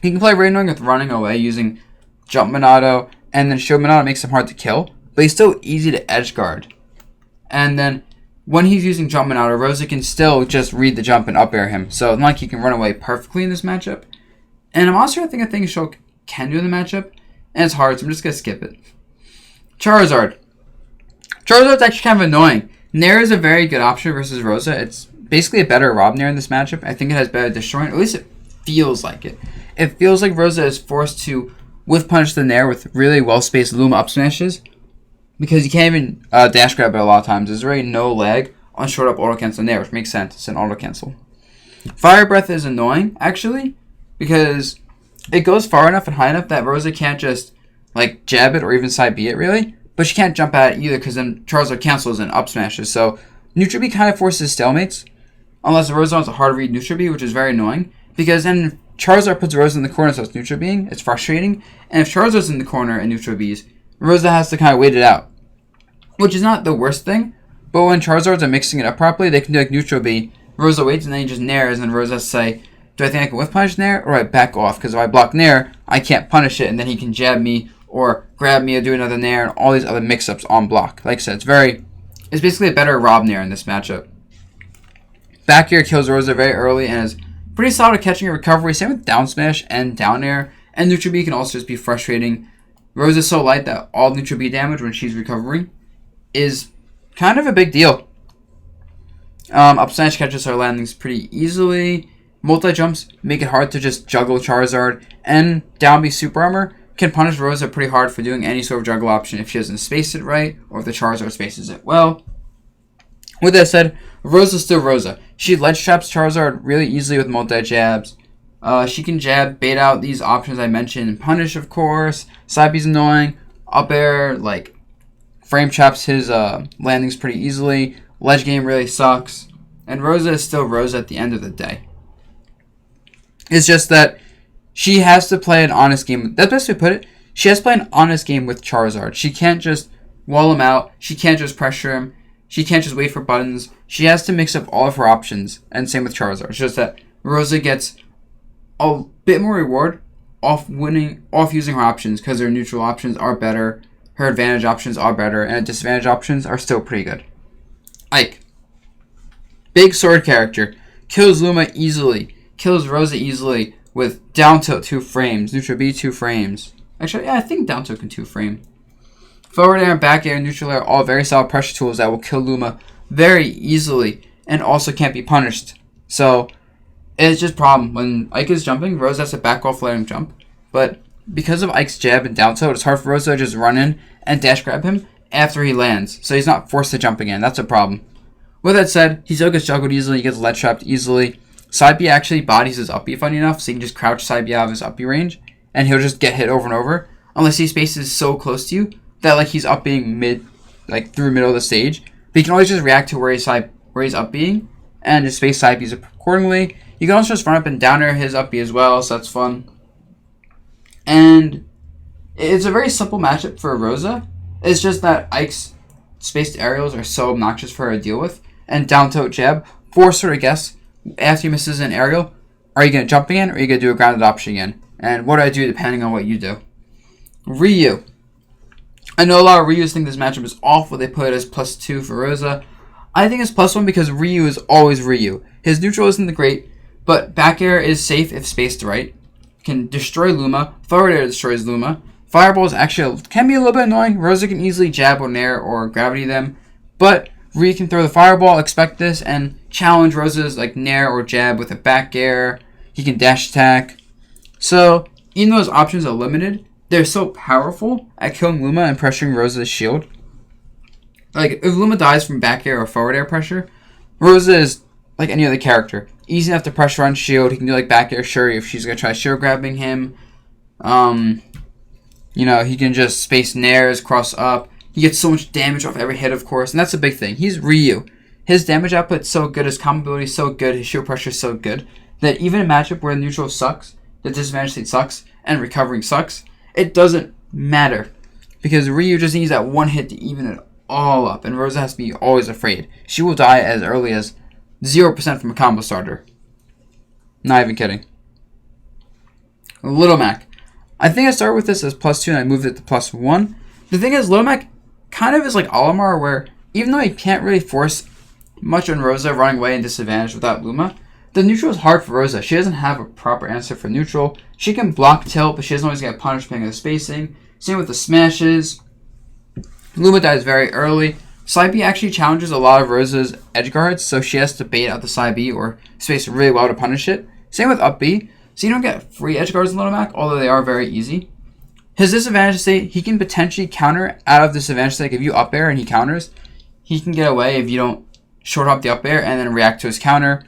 He can play very annoying with running away using Jump Monado, and then Shield Monado makes him hard to kill, but he's still easy to edge guard. And then when he's using Jump Monado, Rosa can still just read the jump and up air him, so it's not like he can run away perfectly in this matchup. And I'm also trying to think of things Shulk can do in the matchup, and it's hard, so I'm just going to skip it. Charizard's actually kind of annoying. Nair is a very good option versus Rosa. It's basically a better Rob Nair in this matchup. I think it has better destroying, at least it feels like it. It feels like Rosa is forced to whiff punish the Nair with really well-spaced Luma up smashes, because you can't even dash grab it a lot of times. There's really no lag on short up auto cancel Nair, which makes sense. It's an auto cancel. Fire Breath is annoying, actually, because it goes far enough and high enough that Rosa can't just like jab it or even side B it really, but she can't jump at it either because then Charizard cancels and up smashes. So Neutral B kind of forces stalemates unless Rosa wants a hard read Neutral B, which is very annoying because then Charizard puts Rosa in the corner, so it's Neutral Being. It's frustrating, and if Charizard's in the corner and Neutral B's, Rosa has to kind of wait it out, which is not the worst thing. But when Charizards are mixing it up properly, they can do like Neutral B. Rosa waits and then he just nairs, and Rosa has to say, do I think I can whiff punish Nair, or I back off? Because if I block Nair, I can't punish it, and then he can jab me, or grab me, or do another Nair, and all these other mix-ups on block. Like I said, it's basically a better Rob Nair in this matchup. Back air kills Rosa very early, and is pretty solid at catching a recovery, same with down smash and down air, and Neutral B can also just be frustrating. Rosa's so light that all Neutral B damage when she's recovering is kind of a big deal. Up smash catches her landings pretty easily. Multi-jumps make it hard to just juggle Charizard, and down B Super Armor can punish Rosa pretty hard for doing any sort of juggle option if she doesn't space it right, or if the Charizard spaces it well. With that said, Rosa's still Rosa. She ledge traps Charizard really easily with multi-jabs. She can jab, bait out these options I mentioned, and punish, of course. Side B's annoying. Up air, frame traps his landings pretty easily. Ledge game really sucks. And Rosa is still Rosa at the end of the day. It's just that she has to play an honest game. That's the best way to put it. She has to play an honest game with Charizard. She can't just wall him out. She can't just pressure him. She can't just wait for buttons. She has to mix up all of her options. And same with Charizard. It's just that Rosa gets a bit more reward off using her options because her neutral options are better. her advantage options are better, and her disadvantage options are still pretty good. Ike. Big sword character. Kills Luma easily. Kills Rosa easily with down tilt 2 frames. Neutral B 2 frames. Actually, yeah, I think down tilt can 2 frame. Forward air and back air and neutral air are all very solid pressure tools that will kill Luma very easily and also can't be punished. So, it's just a problem. When Ike is jumping, Rosa has to back off, let him jump. But because of Ike's jab and down tilt, it's hard for Rosa to just run in and dash grab him after he lands. So he's not forced to jump again. That's a problem. With that said, he still gets juggled easily. He gets ledge trapped easily. Side B actually bodies his up B funny enough, so he can just crouch side B out of his up B range, and he'll just get hit over and over, unless he spaces so close to you that like he's up being mid, like through middle of the stage. But he can always just react to where he's up being, and just space side B's accordingly. You can also just run up and down air his up B as well, so that's fun. And it's a very simple matchup for Rosa. It's just that Ike's spaced aerials are so obnoxious for her to deal with, and down tilt jab force her to guess after he misses an aerial, are you going to jump again or are you going to do a grounded option again? And what do I do depending on what you do? Ryu. I know a lot of Ryus think this matchup is awful. They put it as +2 for Rosa. I think it's +1 because Ryu is always Ryu. His neutral isn't the great, but back air is safe if spaced right. Can destroy Luma. Forward air destroys Luma. Fireballs actually can be a little bit annoying. Rosa can easily jab or nair or gravity them, but Ryu can throw the fireball, expect this, and challenge Rosa's like nair or jab with a back air. He can dash attack. So, even though his options are limited, they're so powerful at killing Luma and pressuring Rosa's shield. Like, if Luma dies from back air or forward air pressure, Rosa is like any other character. Easy enough to pressure on shield. He can do like back air Shuri if she's going to try shield grabbing him. You know, he can just space nairs, cross up. He gets so much damage off every hit, of course, and that's a big thing. He's Ryu. His damage output's so good, his combo ability is so good, his shield pressure is so good, that even a matchup where the neutral sucks, the disadvantage state sucks, and recovering sucks, it doesn't matter. Because Ryu just needs that one hit to even it all up, and Rosa has to be always afraid. She will die as early as 0% from a combo starter. Not even kidding. Little Mac. I think I started with this as +2 and I moved it to +1. The thing is, Little Mac kind of is like Olimar, where even though he can't really force much on Rosa running away and disadvantage without Luma, the neutral is hard for Rosa. She doesn't have a proper answer for neutral. She can block tilt, but she doesn't always get punished depending on the spacing. Same with the smashes. Luma dies very early. Side B actually challenges a lot of Rosa's edge guards, so she has to bait out the side B or space really well to punish it. Same with up B. So you don't get free edge guards in Little Mac, although they are very easy. His disadvantage state, he can potentially counter out of disadvantage state. If you up air and he counters, he can get away if you don't short hop the up air and then react to his counter.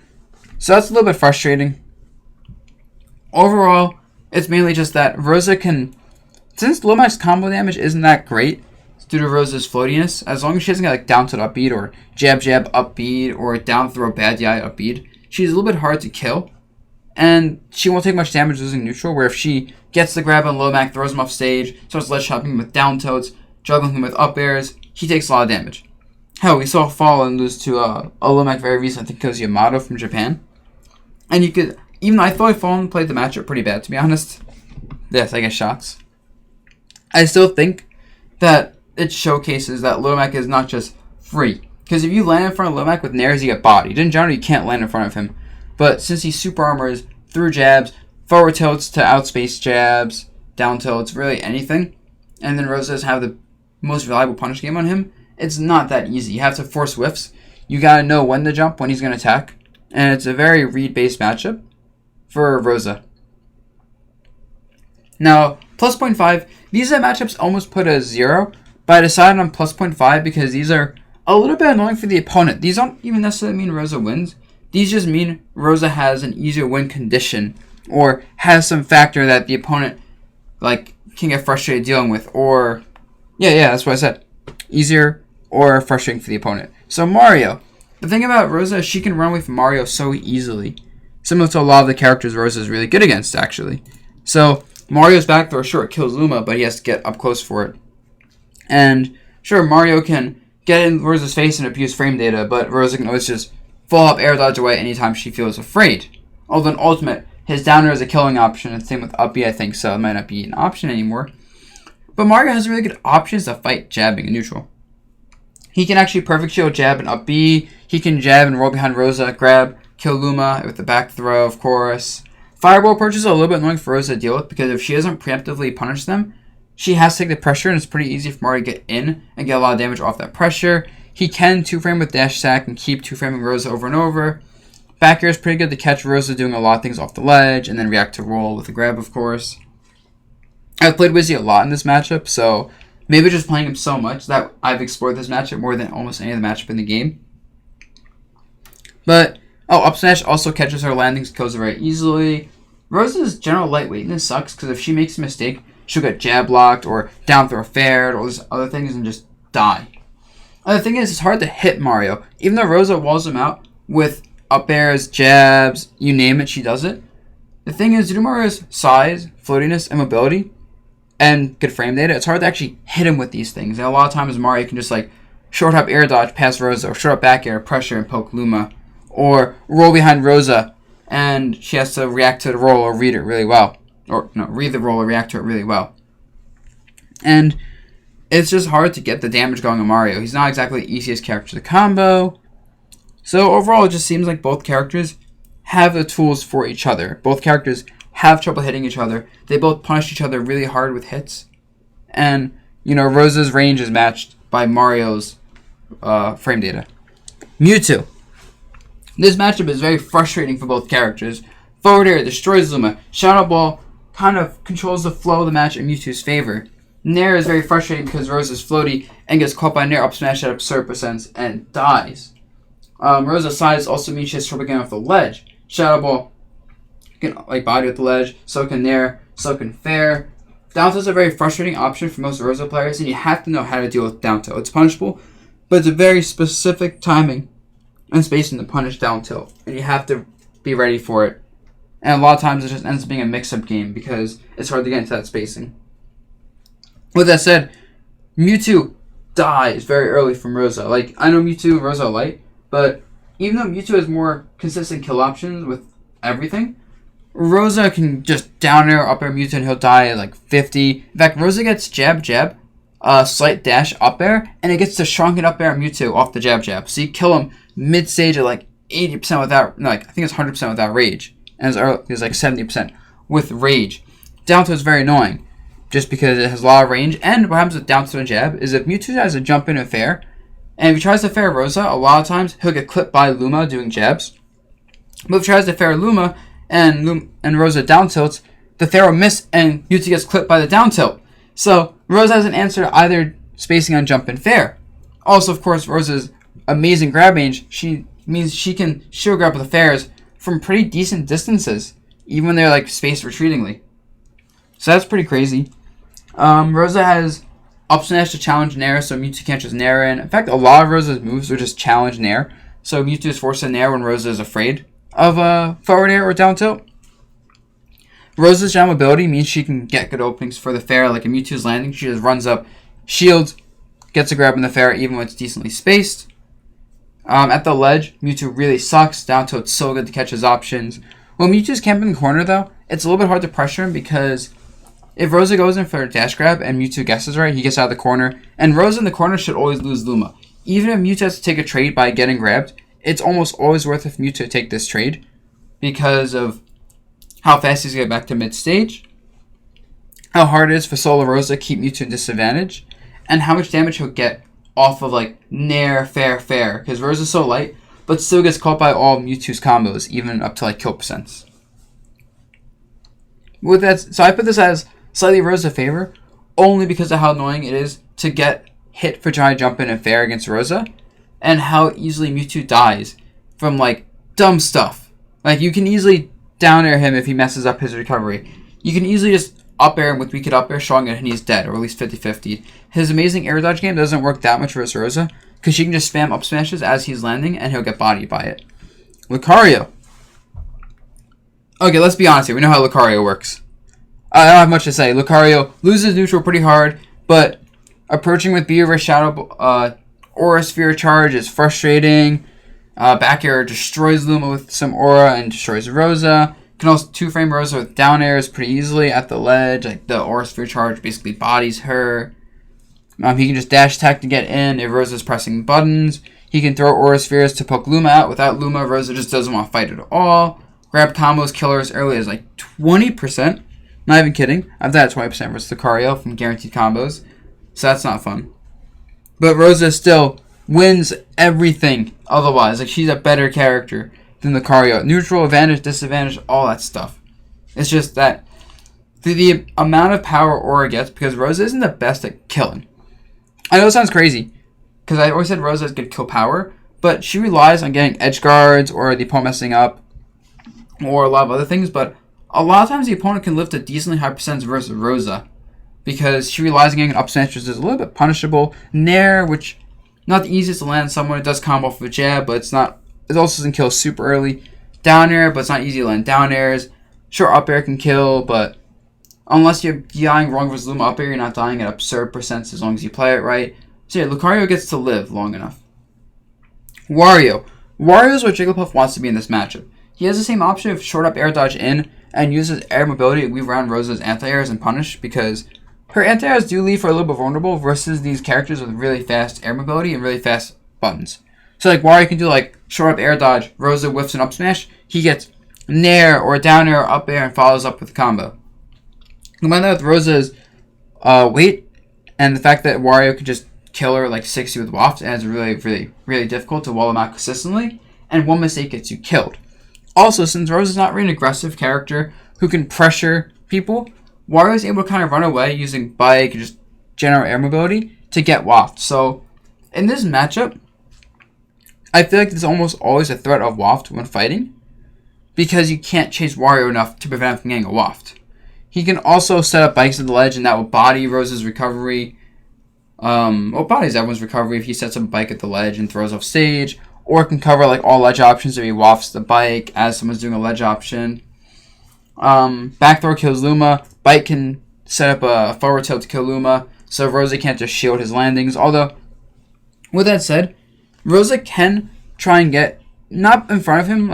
So that's a little bit frustrating. Overall, it's mainly just that Rosa can, since Little Mac's combo damage isn't that great due to Rosa's floatiness, as long as she doesn't get like down to the up beat or jab up beat or down throw bad DI up beat, she's a little bit hard to kill. And she won't take much damage losing neutral, where if she gets the grab on Little Mac, throws him off stage, starts ledge chopping him with down tilts, juggling him with up airs, he takes a lot of damage. Hell, we saw Fallen lose to a Little Mac very recently, I think it was Yamato from Japan. And you could, even though I thought Fallen played the matchup pretty bad, to be honest. Yes, I get shots. I still think that it showcases that Little Mac is not just free. Because if you land in front of Little Mac with nairs, you get bodied. In general, you can't land in front of him. But since he super armors through jabs, forward tilts to outspace jabs, down tilts, really anything, and then Rosa doesn't have the most reliable punish game on him, it's not that easy. You have to force whiffs. You gotta know when to jump, when he's gonna attack, and it's a very read-based matchup for Rosa. Now, +0.5, these are matchups almost put as 0, but I decided on +0.5 because these are a little bit annoying for the opponent. These don't even necessarily mean Rosa wins. These just mean Rosa has an easier win condition, or has some factor that the opponent like can get frustrated dealing with, or yeah, that's what I said. Easier or frustrating for the opponent. So Mario. The thing about Rosa is she can run away from Mario so easily. Similar to a lot of the characters Rosa is really good against, actually. So Mario's back throw, sure, it kills Luma, but he has to get up close for it. And sure, Mario can get in Rosa's face and abuse frame data, but Rosa can always just fall up air dodge away anytime she feels afraid. Although in Ultimate, his down air is a killing option, and same with up B, I think, so it might not be an option anymore. But Mario has really good options to fight jabbing in neutral. He can actually perfect shield jab and up B. He can jab and roll behind Rosa, grab, kill Luma with the back throw, of course. Fireball approaches are a little bit annoying for Rosa to deal with because if she doesn't preemptively punish them, she has to take the pressure, and it's pretty easy for Mario to get in and get a lot of damage off that pressure. He can 2-frame with dash attack and keep 2-framing Rosa over and over. Back air is pretty good to catch Rosa doing a lot of things off the ledge, and then react to roll with a grab, of course. I've played Wizzy a lot in this matchup, so maybe just playing him so much that I've explored this matchup more than almost any of the matchup in the game. But, up smash also catches her landings, kills her very easily. Rosa's general lightweightness sucks, because if she makes a mistake, she'll get jab blocked, or down throw fared, or all these other things, and just die. The thing is, it's hard to hit Mario. Even though Rosa walls him out with up airs, jabs, you name it, she does it. The thing is, due to Mario's size, floatiness, and mobility, and good frame data, it's hard to actually hit him with these things. And a lot of times Mario can just short hop air dodge past Rosa, or short hop back air, pressure, and poke Luma, or roll behind Rosa, and she has to react to the roll or read it really well. Or, no, read the roll or react to it really well. And it's just hard to get the damage going on Mario. He's not exactly the easiest character to combo. So overall, it just seems like both characters have the tools for each other. Both characters have trouble hitting each other. They both punish each other really hard with hits. And, Rosa's range is matched by Mario's frame data. Mewtwo. This matchup is very frustrating for both characters. Forward air destroys Luma. Shadow Ball kind of controls the flow of the match in Mewtwo's favor. Nair is very frustrating because Rosa's floaty and gets caught by Nair up smash at absurd percents and dies. Rosa's size also means she has trouble getting off the ledge. Shadow Ball can body with the ledge, so can Nair, so can Fair. Down tilt is a very frustrating option for most Rosa players, and you have to know how to deal with down tilt. It's punishable, but it's a very specific timing and spacing to punish down tilt, and you have to be ready for it. And a lot of times it just ends up being a mix-up game because it's hard to get into that spacing. With that said, Mewtwo dies very early from Rosa. I know Mewtwo and Rosa are light, but even though Mewtwo has more consistent kill options with everything, Rosa can just down air, up air Mewtwo and he'll die at 50. In fact, Rosa gets jab, slight dash up air, and it gets to shrunken up air Mewtwo off the jab. So you kill him mid-stage at 80% without, I think it's 100% without rage. And it's 70% with rage. Down tilt is very annoying, just because it has a lot of range. And what happens with down tilt and jab is if Mewtwo has a jump in and fair, and if he tries to fair Rosa, a lot of times he'll get clipped by Luma doing jabs. But if he tries to fair Luma and Rosa down tilts, the fair will miss and Mewtwo gets clipped by the down tilt. So Rosa has an answer to either spacing on jump and fair. Also, of course, Rosa's amazing grab range, means she can shield grab with the fairs from pretty decent distances, even when they're spaced retreatingly. So that's pretty crazy. Rosa has up smash to challenge Nair, so Mewtwo can't just Nair in. In fact, a lot of Rosa's moves are just challenge Nair, so Mewtwo is forced to Nair when Rosa is afraid of forward air or down tilt. Rosa's jump ability means she can get good openings for the fair, like in Mewtwo's landing. She just runs up, shields, gets a grab in the fair even when it's decently spaced. At the ledge, Mewtwo really sucks. Down tilt, it's so good to catch his options. When Mewtwo's camping in the corner, though, it's a little bit hard to pressure him because if Rosa goes in for a dash grab and Mewtwo guesses right, he gets out of the corner. And Rosa in the corner should always lose Luma. Even if Mewtwo has to take a trade by getting grabbed, it's almost always worth it for Mewtwo to take this trade because of how fast he's going to get back to mid-stage, how hard it is for solo Rosa to keep Mewtwo in disadvantage, and how much damage he'll get off of Nair, fair, because Rosa's so light, but still gets caught by all Mewtwo's combos, even up to kill percents. With that, so I put this as slightly Rosa favor, only because of how annoying it is to get hit for trying to jump in and fair against Rosa, and how easily Mewtwo dies from dumb stuff. You can easily down air him if he messes up his recovery. You can easily just up air him with weak up air, strong and he's dead, or at least 50-50. His amazing air dodge game doesn't work that much versus Rosa, because she can just spam up smashes as he's landing, and he'll get bodied by it. Lucario. Okay, let's be honest here. We know how Lucario works. I don't have much to say. Lucario loses neutral pretty hard, but approaching with B over Shadow Aura Sphere Charge is frustrating. Back air destroys Luma with some Aura and destroys Rosa. Can also 2-frame Rosa with down airs pretty easily at the ledge. Like the Aura Sphere charge basically bodies her. He can just dash attack to get in if Rosa's pressing buttons. He can throw Aura Spheres to poke Luma out. Without Luma, Rosa just doesn't want to fight at all. Grab combos, kill her as early as like 20%. Not even kidding. I've done 20% versus Macario from guaranteed combos. So that's not fun. But Rosa still wins everything otherwise. Like, she's a better character than Macario. Neutral, advantage, disadvantage, all that stuff. It's just that the amount of power Aura gets, because Rosa isn't the best at killing. I know it sounds crazy, because I always said Rosa has good kill power, but she relies on getting edge guards or the opponent messing up or a lot of other things, but a lot of times the opponent can lift a decently high percentage versus Rosa because she relies on getting an up smash, which is a little bit punishable. Nair, which not the easiest to land someone. It does combo off of a jab, but it also doesn't kill super early. Down air, but it's not easy to land down airs. Sure, up air can kill, but unless you're dying wrong versus Luma up air, you're not dying at absurd percents as long as you play it right. So yeah, Lucario gets to live long enough. Wario. Wario is what Jigglypuff wants to be in this matchup. He has the same option of short up air dodge in and uses air mobility to weave around Rosa's anti-airs and punish, because her anti-airs do leave her a little bit vulnerable versus these characters with really fast air mobility and really fast buttons. So like Wario can do like short up air dodge, Rosa whiffs an up smash, he gets nair or down air or up air and follows up with a combo. Combine that with Rosa's weight and the fact that Wario can just kill her like 60 with waft, and it's really difficult to wall them out consistently, and one mistake gets you killed. Also, since Rosa's not really an aggressive character who can pressure people, Wario is able to kind of run away using bike and just general air mobility to get waft. So in this matchup, I feel like there's almost always a threat of waft when fighting, because you can't chase Wario enough to prevent him from getting a waft. He can also set up bikes at the ledge, and that will body Rosa's recovery. Bodies everyone's recovery if he sets up a bike at the ledge and throws off stage, or can cover like all ledge options if he wafts the bike as someone's doing a ledge option. Back throw kills Luma. Bike can set up a forward tilt to kill Luma, so Rosa can't just shield his landings. Although, with that said, Rosa can try and get, not in front of him,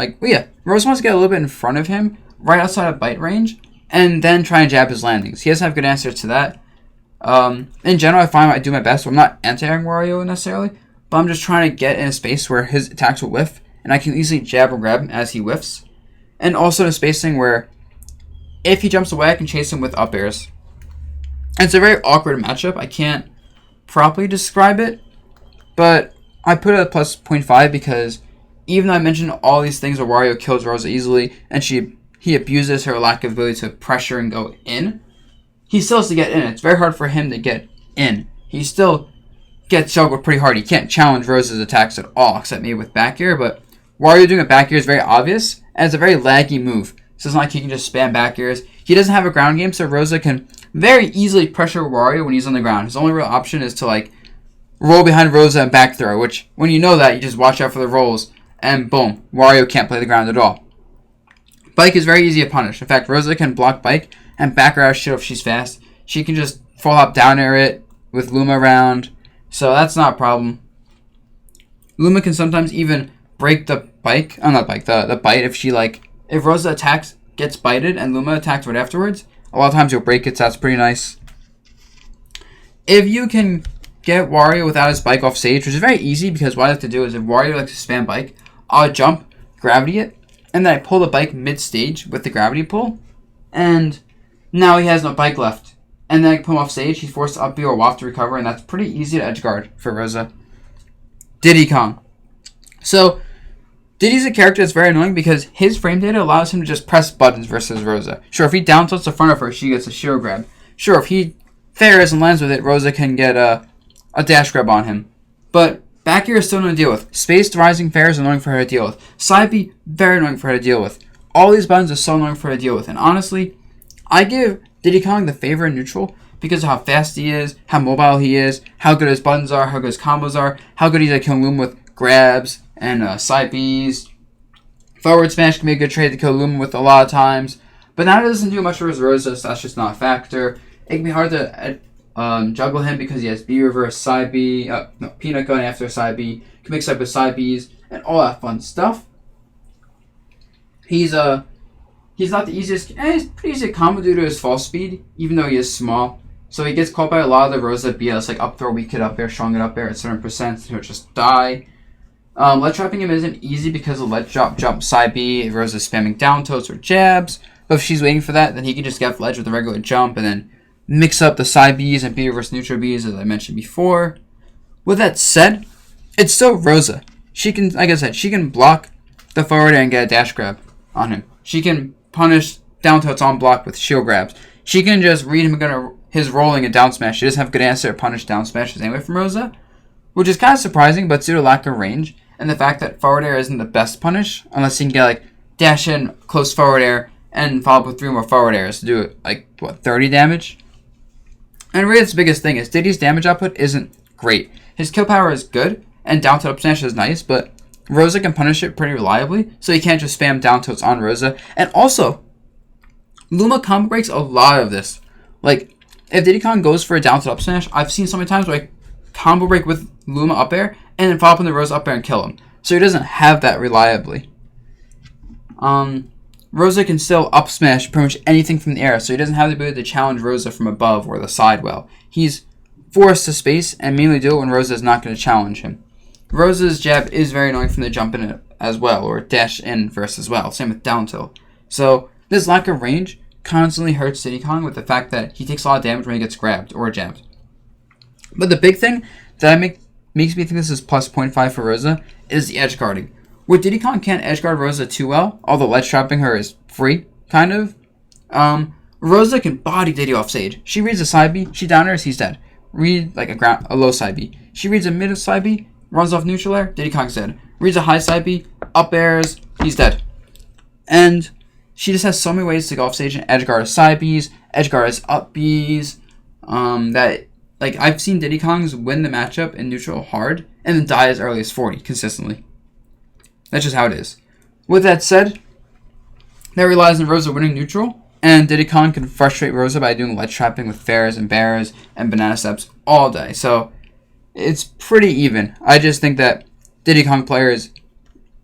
Rosa wants to get a little bit in front of him, right outside of bite range, and then try and jab his landings. He doesn't have good answers to that. In general, I find I do my best, so I'm not anti-airing Wario necessarily, but I'm just trying to get in a space where his attacks will whiff, and I can easily jab or grab him as he whiffs. And also in a spacing where, if he jumps away, I can chase him with up airs. And it's a very awkward matchup. I can't properly describe it, but I put it at plus 0.5 because even though I mentioned all these things where Wario kills Rosa easily, and he abuses her lack of ability to pressure and go in, he still has to get in. It's very hard for him to get in. He still gets juggled pretty hard. He can't challenge Rosa's attacks at all, except maybe with back air, but Wario doing a back air is very obvious, and it's a very laggy move. So it's not like he can just spam back airs. He doesn't have a ground game, so Rosa can very easily pressure Wario when he's on the ground. His only real option is to roll behind Rosa and back throw, which when you know that, you just watch out for the rolls, and boom, Wario can't play the ground at all. Bike is very easy to punish. In fact, Rosa can block Bike and back her out of shit if she's fast. She can just full hop down air it with Luma around, so that's not a problem. Luma can sometimes even break the bike, the bite if Rosa attacks, gets bited, and Luma attacks right afterwards. A lot of times you'll break it, so that's pretty nice. If you can get Wario without his bike off stage, which is very easy because what I like to do is if Wario likes to spam bike, I'll jump, gravity it, and then I pull the bike mid-stage with the gravity pull, and now he has no bike left. And then I can put him off stage, he's forced to up B or waft to recover, and that's pretty easy to edge guard for Rosa. Diddy Kong. So, Diddy's a character that's very annoying because his frame data allows him to just press buttons versus Rosa. Sure, if he down tilts the front of her, she gets a shield grab. Sure, if he fairs and lands with it, Rosa can get a dash grab on him. But back air is still annoying to deal with. Spaced rising fair is annoying for her to deal with. Side B, very annoying for her to deal with. All these buttons are so annoying for her to deal with. And honestly, I give Diddy Kong the favor in neutral because of how fast he is, how mobile he is, how good his buttons are, how good his combos are, how good he's at killing Luma with grabs and side Bs. Forward smash can be a good trade to kill Luma with a lot of times. But now it doesn't do much for his Rosa, so that's just not a factor. It can be hard to juggle him because he has B reverse, side B, peanut gun after side B, can mix up with side Bs, and all that fun stuff. He's He's not the easiest. He's pretty easy to combo due to his fall speed, even though he is small. So he gets caught by a lot of the Rosa BS, like up throw, weak hit up air, strong hit up air at certain percent, he'll just die. Ledge trapping him isn't easy because of ledge drop, jump, side B, if Rosa's spamming down tilts or jabs. But if she's waiting for that, then he can just get off ledge with a regular jump and then mix up the side Bs and B reverse neutral Bs, as I mentioned before. With that said, it's still Rosa. She can, like I said, she can block the forward air and get a dash grab on him. She can punish down tilts on block with shield grabs. She can just read his rolling and down smash. She doesn't have good answer to punish down smashes anyway from Rosa, which is kind of surprising, but it's due to lack of range and the fact that forward air isn't the best punish unless you can get like dash in, close forward air, and follow up with 3 more forward airs to do like 30 damage. And really, its biggest thing is Diddy's damage output isn't great. His kill power is good, and down tilt up smash is nice, but Rosa can punish it pretty reliably, so you can't just spam down tilts on Rosa. And also, Luma combo breaks a lot of this. Like, if Diddy Kong goes for a down tilt up smash, I've seen so many times where I combo break with Luma up air, and then follow up on the Rosa up air and kill him. So he doesn't have that reliably. Rosa can still up smash pretty much anything from the air, so he doesn't have the ability to challenge Rosa from above or the side well. He's forced to space and mainly do it when Rosa is not going to challenge him. Rosa's jab is very annoying from the jump in as well, or dash in versus as well. Same with down tilt. So this lack of range constantly hurts Diddy Kong with the fact that he takes a lot of damage when he gets grabbed or jabbed. But the big thing that makes me think this is plus 0.5 for Rosa is the edge guarding. Where Diddy Kong can't edge guard Rosa too well, although ledge trapping her is free, kind of. Rosa can body Diddy off stage. She reads a side B, she down airs, he's dead. Read like a low side B. She reads a mid side B, runs off neutral air, Diddy Kong's dead. Reads a high side B, up airs, he's dead. And she just has so many ways to go off stage and edge guard his side Bs, edge guard his up Bs, that like I've seen Diddy Kongs win the matchup in neutral hard and then die as early as 40 consistently. That's just how it is. With that said, that relies on Rosa winning neutral, and Diddy Kong can frustrate Rosa by doing ledge trapping with fairs and bears and banana steps all day. So it's pretty even. I just think that Diddy Kong players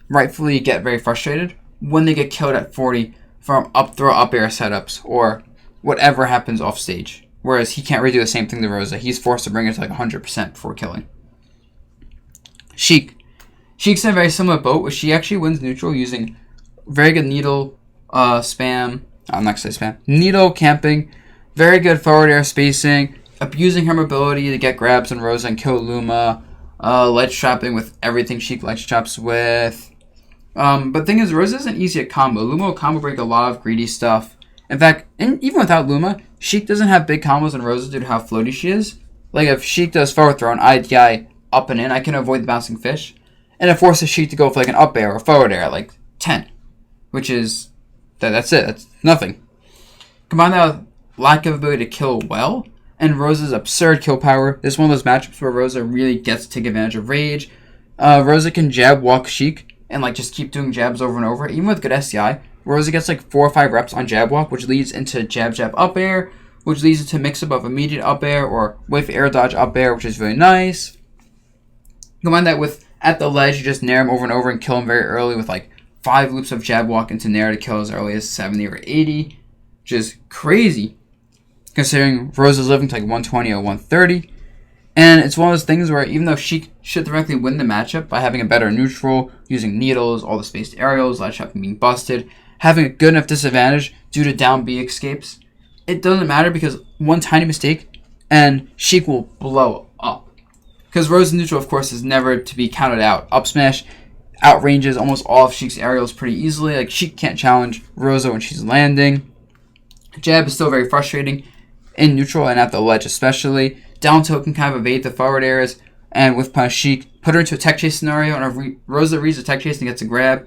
rightfully get very frustrated when they get killed at 40 from up throw up air setups or whatever happens off stage. Whereas he can't redo the same thing to Rosa. He's forced to bring it to like 100% before killing. Sheik's in a very similar boat where she actually wins neutral using very good needle spam. I'm not going to say spam. Needle camping, very good forward air spacing, abusing her mobility to get grabs on Rosa and kill Luma, ledge trapping with everything Sheik ledge traps with. But the thing is, Rosa isn't easy at combo. Luma will combo break a lot of greedy stuff. In fact, even without Luma, Sheik doesn't have big combos on Rosa due to how floaty she is. Like if Sheik does forward throw and IDI up and in, I can avoid the bouncing fish. And it forces Sheik to go for like an up air or forward air, like 10. Which is, that's it, that's nothing. Combine that with lack of ability to kill well, and Rosa's absurd kill power. This is one of those matchups where Rosa really gets to take advantage of rage. Rosa can jab walk Sheik and like just keep doing jabs over and over. Even with good SCI, Rosa gets like 4 or 5 reps on jab walk, which leads into jab up air, which leads into mix up of immediate up air or wait for air dodge up air, which is really nice. Combine that with at the ledge, you just nair him over and over and kill him very early with like 5 loops of jab walk into nair to kill as early as 70 or 80, which is crazy considering Rosa's living to like 120 or 130. And it's one of those things where even though she should directly win the matchup by having a better neutral, using needles, all the spaced aerials, ledge trapping being busted, having a good enough disadvantage due to down B escapes, it doesn't matter because one tiny mistake and Sheik will blow up. Because Rosa neutral, of course, is never to be counted out. Up smash outranges almost all of Sheik's aerials pretty easily. Like Sheik can't challenge Rosa when she's landing. Jab is still very frustrating in neutral and at the ledge especially. Down tilt can kind of evade the forward airs, and with punish Sheik, put her into a tech chase scenario, and if Rosa reads a tech chase and gets a grab,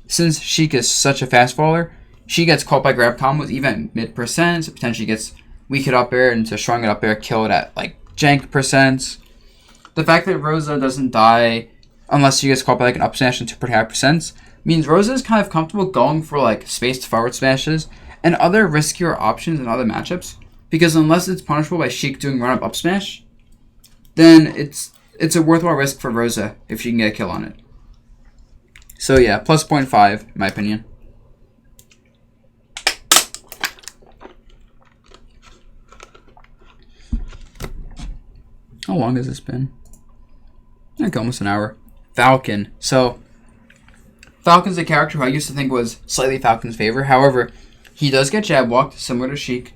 since Sheik is such a fast faller, she gets caught by grab combos even at mid percent, so potentially gets weak hit up air into strong hit up air, killed at like jank percents. The fact that Rosa doesn't die unless she gets caught by like an up smash into pretty high percents means Rosa is kind of comfortable going for like spaced forward smashes and other riskier options in other matchups. Because unless it's punishable by Sheik doing run-up up smash, then it's a worthwhile risk for Rosa if she can get a kill on it. So yeah, plus 0.5, in my opinion. How long has this been? Like almost an hour. Falcon. So, Falcon's a character who I used to think was slightly Falcon's favor. However, he does get jab walked, similar to Sheik.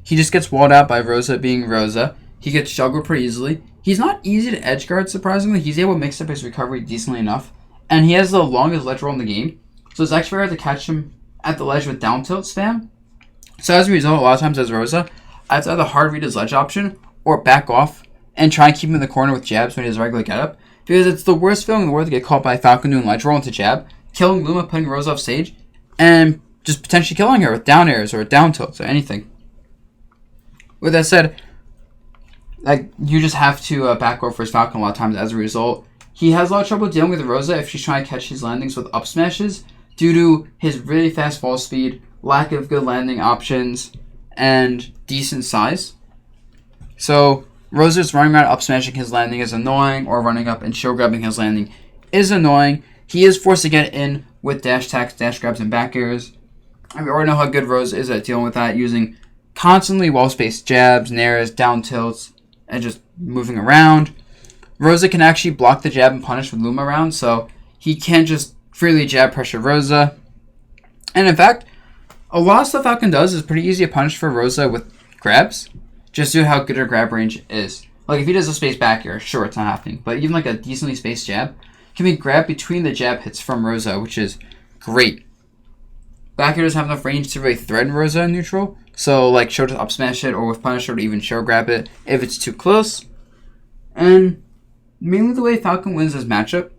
He just gets walled out by Rosa being Rosa. He gets juggled pretty easily. He's not easy to edge guard, surprisingly. He's able to mix up his recovery decently enough. And he has the longest ledge roll in the game. So it's actually very hard to catch him at the ledge with down tilt spam. So as a result, a lot of times as Rosa, I have to either hard read his ledge option or back off and try and keep him in the corner with jabs when he does regular getup. Because it's the worst feeling in the world to get caught by Falcon doing ledge roll into jab, killing Luma, putting Rosa off stage, and just potentially killing her with down airs or down tilts or anything. With that said, like, you just have to back over his Falcon a lot of times as a result. He has a lot of trouble dealing with Rosa if she's trying to catch his landings with up smashes due to his really fast fall speed, lack of good landing options, and decent size. So Rosa's running around up smashing his landing is annoying, or running up and shield grabbing his landing is annoying. He is forced to get in with dash attacks, dash grabs, and back airs. And we already know how good Rosa is at dealing with that, using constantly wall-spaced jabs, nairs, down tilts, and just moving around. Rosa can actually block the jab and punish with Luma around, so he can't just freely jab pressure Rosa. And in fact, a lot of stuff Falcon does is pretty easy to punish for Rosa with grabs, just due to how good her grab range is. Like if he does a space back air, sure, it's not happening, but even like a decently spaced jab can be grabbed between the jab hits from Rosa, which is great. Back air doesn't have enough range to really threaten Rosa in neutral, so like show to up smash it or with Punisher to even show grab it if it's too close. And mainly the way Falcon wins this matchup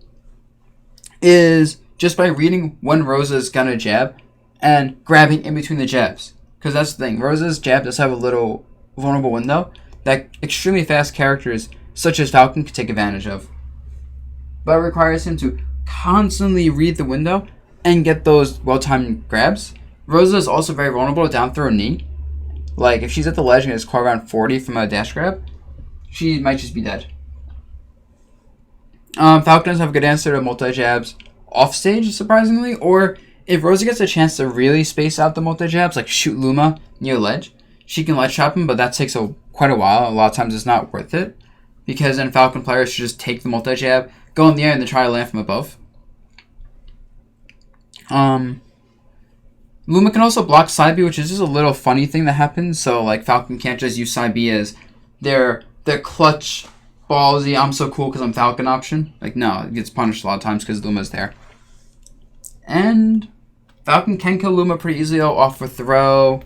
is just by reading when Rosa's gonna jab and grabbing in between the jabs. Because that's the thing, Rosa's jab does have a little vulnerable window that extremely fast characters such as Falcon can take advantage of. But it requires him to constantly read the window and get those well-timed grabs. Rosa is also very vulnerable to down throw knee. Like if she's at the ledge and it's caught around 40 from a dash grab, she might just be dead. Falcon doesn't have a good answer to multi-jabs off stage, surprisingly, or if Rosa gets a chance to really space out the multi-jabs, like shoot Luma near ledge, she can ledge trap him, but that takes quite a while. A lot of times it's not worth it, because then Falcon players should just take the multi-jab, go in the air, and then try to land from above. Luma can also block side B, which is just a little funny thing that happens, so like Falcon can't just use side B as their clutch, ballsy, I'm so cool because I'm Falcon option. Like, no, it gets punished a lot of times because Luma's there. And Falcon can kill Luma pretty easily off a throw.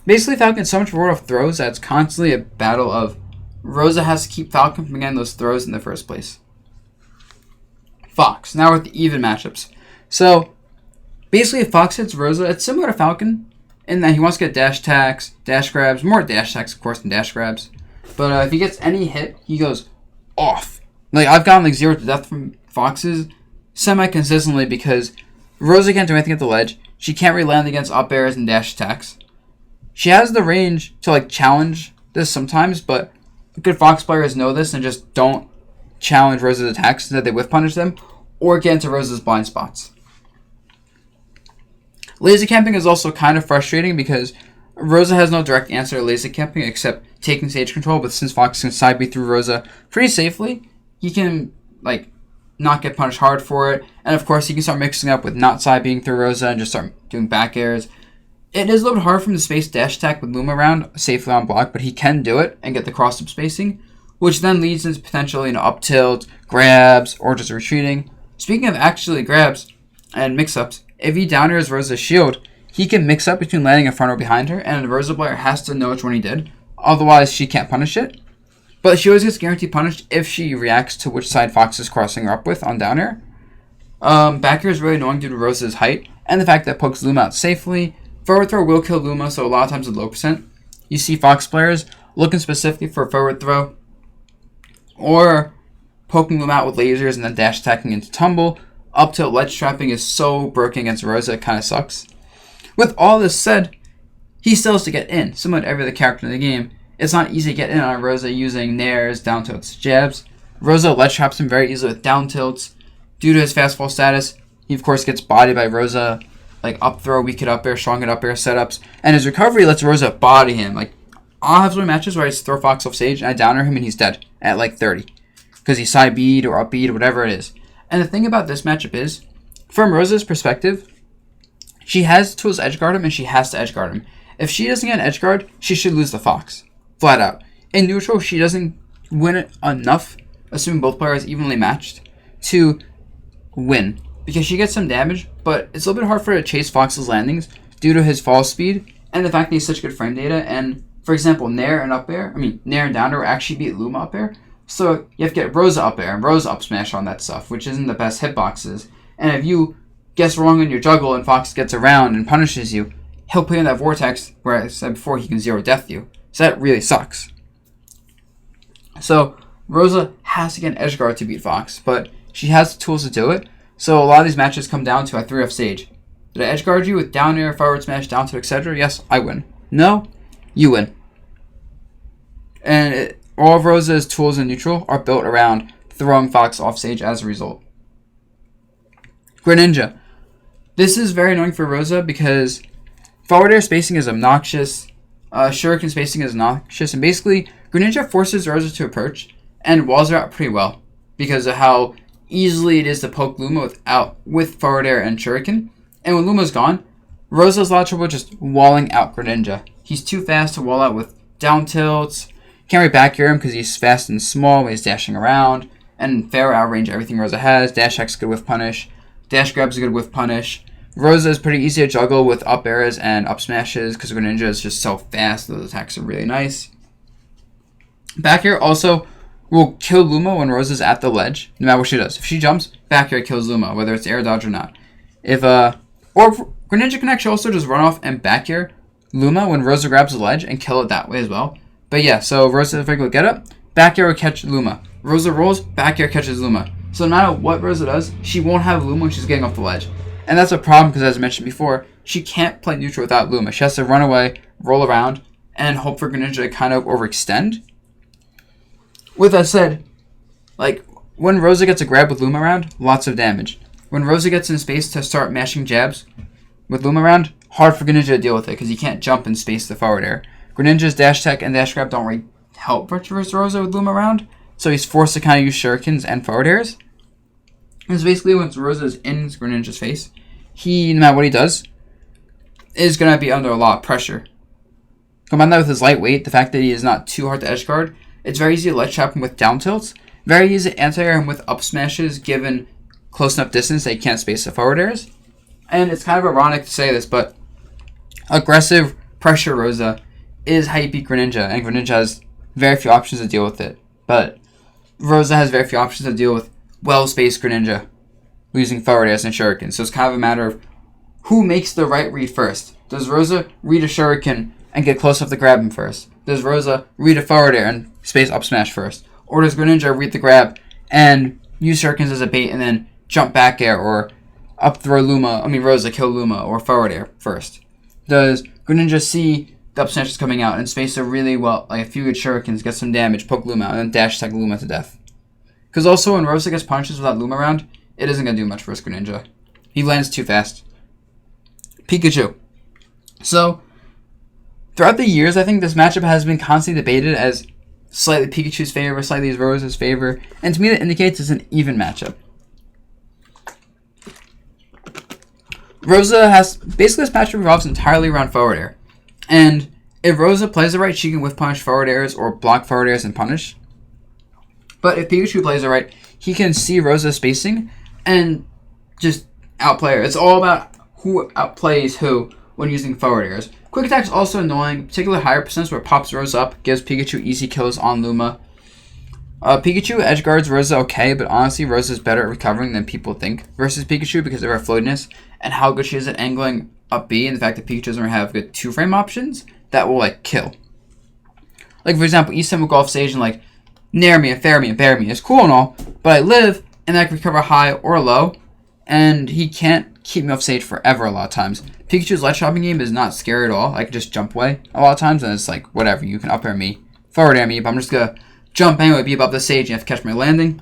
Basically, Falcon's so much reward off throws that it's constantly a battle of Rosa has to keep Falcon from getting those throws in the first place. Fox. Now we're at the even matchups. So, basically, if Fox hits Rosa, it's similar to Falcon in that he wants to get dash attacks, dash grabs, more dash attacks, of course, than dash grabs. But if he gets any hit, he goes off. Like, I've gotten like 0 to death from Foxes semi-consistently because Rosa can't do anything at the ledge. She can't really land against up airs and dash attacks. She has the range to like challenge this sometimes, but good Fox players know this and just don't challenge Rosa's attacks, instead they whiff punish them or get into Rosa's blind spots. Laser camping is also kind of frustrating because Rosa has no direct answer to laser camping except taking stage control, but since Fox can side B through Rosa pretty safely, he can like not get punished hard for it, and of course he can start mixing up with not side being through Rosa and just start doing back airs. It is a little bit hard for him to space dash attack with Luma around safely on block, but he can do it and get the cross-up spacing, which then leads into potentially up tilt, grabs, or just retreating. Speaking of actually grabs and mix-ups, if he down airs Rosa's shield, he can mix up between landing in front or behind her, and the Rosa player has to know which one he did, otherwise she can't punish it. But she always gets guaranteed punished if she reacts to which side Fox is crossing her up with on down air. Back air is really annoying due to Rosa's height, and the fact that it pokes Luma out safely. Forward throw will kill Luma, so a lot of times with low percent, you see Fox players looking specifically for a forward throw, or poking Luma out with lasers and then dash attacking into tumble. Up tilt ledge trapping is so broken against Rosa, it kind of sucks. With all this said, he still has to get in, similar to every other character in the game. It's not easy to get in on Rosa using nairs, down tilts, jabs. Rosa ledge traps him very easily with down tilts. Due to his fast fall status, he of course gets bodied by Rosa, like up throw, weak hit up air, strong hit up air setups, and his recovery lets Rosa body him. Like, I'll have some matches where I just throw Fox off stage and I downer him and he's dead. at like 30. Because he's side B'd or up B'd or whatever it is. And the thing about this matchup is, from Rosa's perspective, she has tools to edgeguard him and she has to edgeguard him. If she doesn't get an edgeguard, she should lose the Fox. Flat out. In neutral, she doesn't win it enough, assuming both players evenly matched, to win. Because she gets some damage, but it's a little bit hard for her to chase Fox's landings due to his fall speed and the fact that he's such good frame data. And, for example, Nair and down air actually beat Luma up air. So you have to get Rosa up air and Rosa up smash on that stuff, which isn't the best hitboxes. And if you guess wrong on your juggle and Fox gets around and punishes you, he'll play in that vortex where I said before he can zero death you. So that really sucks. So Rosa has to get an edgeguard to beat Fox, but she has the tools to do it. So a lot of these matches come down to I 3-off stage. Did I edgeguard you with down air, forward smash, down tilt, etc.? Yes, I win. No, you win. And all of Rosa's tools in neutral are built around throwing Fox off stage as a result. Greninja. This is very annoying for Rosa because forward air spacing is obnoxious, shuriken spacing is obnoxious, and basically Greninja forces Rosa to approach and walls her out pretty well because of how easily it is to poke Luma with forward air and shuriken. And when Luma's gone, Rosa has a lot of trouble just walling out Greninja. He's too fast to wall out with down tilts. Can't really back air him because he's fast and small when he's dashing around. And fair outrange everything Rosa has. Dash X is good with punish. Dash grab is good with punish. Rosa is pretty easy to juggle with up airs and up smashes because Greninja is just so fast. Those attacks are really nice. Back air also will kill Luma when Rosa's at the ledge, no matter what she does. If she jumps, back air kills Luma, whether it's air dodge or not. Or Greninja can actually also just run off and back air Luma when Rosa grabs the ledge and kill it that way as well. But yeah, so Rosa regular get up, back air will catch Luma. Rosa rolls, back air catches Luma. So no matter what Rosa does, she won't have Luma when she's getting off the ledge. And that's a problem because, as I mentioned before, she can't play neutral without Luma. She has to run away, roll around, and hope for Greninja to kind of overextend. With that said, like, when Rosa gets a grab with Luma around, lots of damage. When Rosa gets in space to start mashing jabs with Luma around, hard for Greninja to deal with it because he can't jump in space the forward air. Greninja's dash tech and dash grab don't really help versus Rosa with Luma around, so he's forced to kind of use shurikens and forward airs. Because basically once Rosa is in Greninja's face, he, no matter what he does, is going to be under a lot of pressure. Combine that with his lightweight, the fact that he is not too hard to edgeguard, it's very easy to ledge trap him with down tilts, very easy to anti-air him with up smashes given close enough distance that he can't space the forward airs. And it's kind of ironic to say this, but aggressive pressure Rosa is how you beat Greninja, and Greninja has very few options to deal with it. But Rosa has very few options to deal with well-spaced Greninja using forward airs and shuriken. So it's kind of a matter of who makes the right read first. Does Rosa read a shuriken and get close enough to grab him first? Does Rosa read a forward air and space up smash first? Or does Greninja read the grab and use shurikens as a bait and then jump back air or up throw Rosa kill Luma or forward air first? Does Greninja see the up smashes coming out and space a really well, like a few good shurikens, get some damage, poke Luma out, and then dash tag Luma to death? Because also when Rosa gets punches without Luma around, it isn't going to do much for Greninja. He lands too fast. Pikachu. So, throughout the years, I think this matchup has been constantly debated as slightly Pikachu's favor, slightly as Rosa's favor, and to me that indicates it's an even matchup. Rosa has, basically this matchup revolves entirely around forward air. And if Rosa plays it right, she can whiff punish forward airs or block forward airs and punish. But if Pikachu plays it right, he can see Rosa's spacing and just outplay her. It's all about who outplays who when using forward airs. Quick attack is also annoying, particularly higher percents where it pops Rosa up, gives Pikachu easy kills on Luma. Pikachu edgeguards Rosa okay, but honestly Rosa is better at recovering than people think versus Pikachu because of her floatiness and how good she is at angling up B, and the fact that Pikachu doesn't have good 2-frame options that will like kill. Like for example, Easton will go off stage and like nair me and fair me and bear me. It's cool and all, but I live and I can recover high or low, and he can't keep me off stage forever a lot of times. Pikachu's ledge shopping game is not scary at all. I can just jump away a lot of times, and it's like, whatever, you can up air me, forward air me, but I'm just gonna jump anyway, be above the stage, and you have to catch my landing.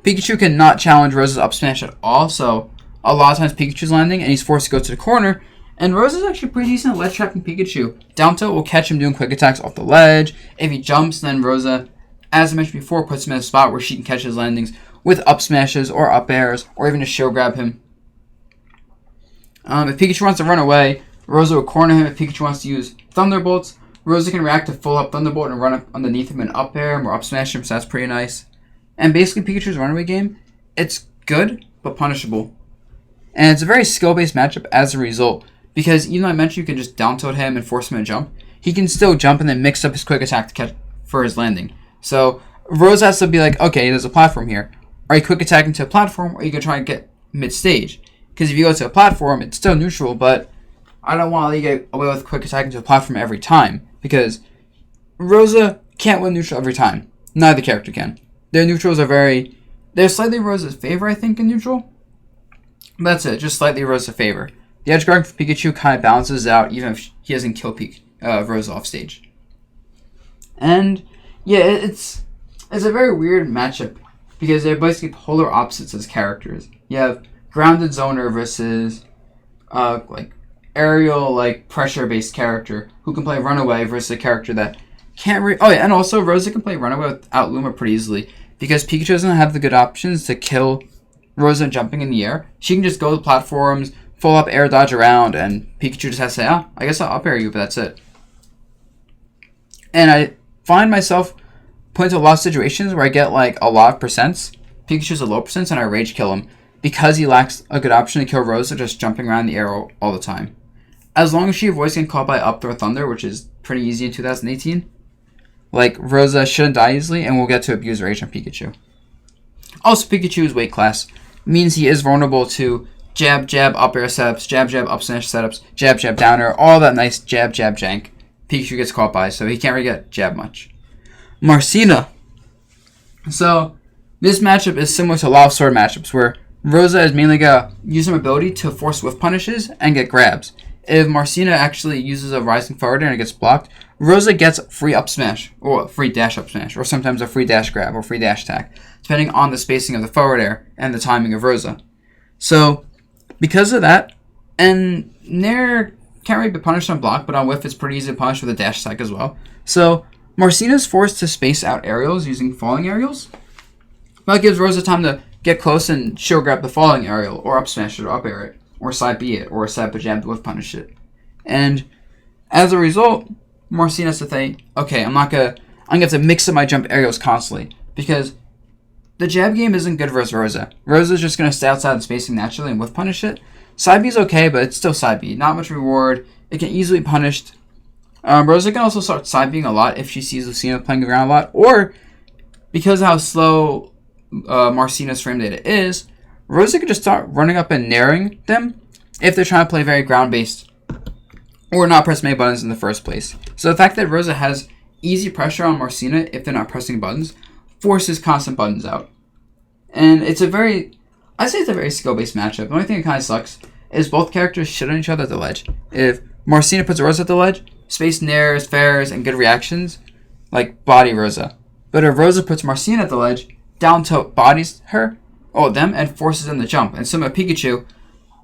Pikachu cannot challenge Rosa's up smash at all, so a lot of times Pikachu's landing, and he's forced to go to the corner, and Rosa's actually pretty decent at ledge trapping Pikachu. Down tilt will catch him doing quick attacks off the ledge. If he jumps, then Rosa as I mentioned before, puts him in a spot where she can catch his landings with up smashes or up airs, or even a shield grab him. If Pikachu wants to run away, Rosa will corner him. If Pikachu wants to use Thunderbolts, Rosa can react to full up Thunderbolt and run up underneath him and up air him or up smash him, so that's pretty nice. And basically Pikachu's runaway game, it's good, but punishable. And it's a very skill-based matchup as a result, because even though I mentioned you can just down tilt him and force him to jump, he can still jump and then mix up his quick attack to catch for his landing. So Rosa has to be like, okay, there's a platform here. Are you quick attacking to a platform, or are you going to try and get mid-stage? Because if you go to a platform, it's still neutral, but I don't want to get away with quick attacking to a platform every time, because Rosa can't win neutral every time. Neither character can. Their neutrals are they're slightly Rosa's favor, I think, in neutral. But that's it, just slightly Rosa's favor. The edge guard for Pikachu kind of balances out, even if he doesn't kill Rosa off stage. And yeah, it's a very weird matchup, because they're basically polar opposites as characters. You have grounded zoner versus like aerial, like pressure-based character who can play runaway versus a character that can't and also Rosa can play runaway without Luma pretty easily, because Pikachu doesn't have the good options to kill Rosa jumping in the air. She can just go to platforms, full up air dodge around, and Pikachu just has to say, I guess I'll up air you, but that's it. And I find myself put into a lot of situations where I get like a lot of percents. Pikachu's a low percent, and I rage kill him because he lacks a good option to kill Rosa just jumping around the air all the time. As long as she avoids getting caught by Up Throw Thunder, which is pretty easy in 2018, like, Rosa shouldn't die easily, and we'll get to abuse rage on Pikachu. Also, Pikachu's weight class means he is vulnerable to jab, jab, up air setups, jab, jab, up smash setups, jab, jab, down air, all that nice jab, jab, jank Pikachu gets caught by, so he can't really get jab much. Marcina. So, this matchup is similar to a lot of sword matchups, where Rosa is mainly going to use her ability to force whiff punishes and get grabs. If Marcina actually uses a rising forward and it gets blocked, Rosa gets free up smash, or free dash up smash, or sometimes a free dash grab, or free dash attack, depending on the spacing of the forward air and the timing of Rosa. So, because of that, and Nair can't really be punished on block, but on whiff it's pretty easy to punish with a dash attack as well. So, Marcina's forced to space out aerials using falling aerials. That gives Rosa time to get close and she'll grab the falling aerial, or up smash it, or up air it, or side B it, or side jab to whiff punish it. And as a result, Marcina has to think, okay, I'm gonna have to mix up my jump aerials constantly, because the jab game isn't good versus Rosa. Rosa's just gonna stay outside the spacing naturally and whiff punish it. Side B is okay, but it's still side B. Not much reward. It can easily be punished. Rosa can also start side B'ing a lot if she sees Lucina playing the ground a lot, or because of how slow Marcina's frame data is, Rosa can just start running up and nairing them if they're trying to play very ground-based or not press many buttons in the first place. So the fact that Rosa has easy pressure on Marcina if they're not pressing buttons forces constant buttons out. And I'd say it's a very skill-based matchup. The only thing that kind of sucks is both characters shit on each other at the ledge. If Marcina puts Rosa at the ledge, space nairs, fairs, and good reactions, like body Rosa. But if Rosa puts Marcina at the ledge, down tilt bodies them, and forces them to jump. And similar to Pikachu,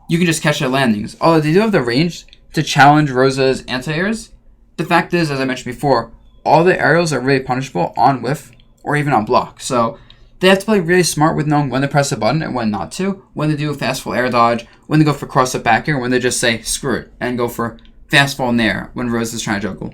you can just catch their landings. Although they do have the range to challenge Rosa's anti-airs, the fact is, as I mentioned before, all the aerials are really punishable on whiff or even on block. So they have to play really smart with knowing when to press a button and when not to, when to do a fast fall air dodge, when to go for cross up back air, when to just say screw it and go for fast fall nair when Rosa's trying to juggle.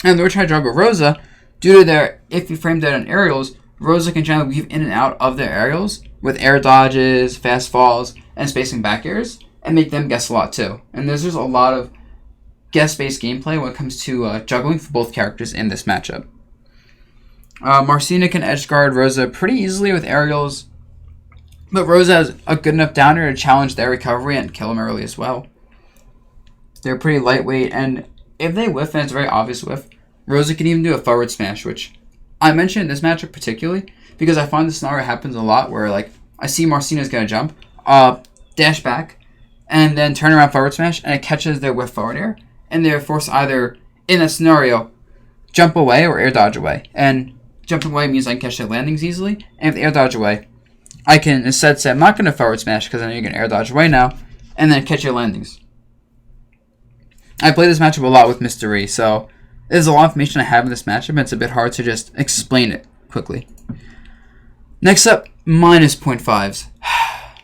And they're trying to juggle Rosa, due to their iffy frame data on aerials, Rosa can generally weave in and out of their aerials with air dodges, fast falls, and spacing back airs, and make them guess a lot too. And there's just a lot of guess-based gameplay when it comes to juggling for both characters in this matchup. Marcina can edge guard Rosa pretty easily with aerials, but Rosa has a good enough downer to challenge their recovery and kill him early as well. They're pretty lightweight, and if they whiff, and it's a very obvious whiff, Rosa can even do a forward smash, which I mentioned in this matchup particularly because I find this scenario happens a lot where, like, I see Marcina's going to jump, dash back, and then turn around forward smash, and it catches their whiff forward air, and they're forced either, in a scenario, jump away or air dodge away. And jumping away means I can catch their landings easily, and if they air dodge away, I can instead say I'm not going to forward smash because I know you're going to air dodge away now, and then catch your landings. I play this matchup a lot with Mystery, so there's a lot of information I have in this matchup, and it's a bit hard to just explain it quickly. Next up, minus 0.5s.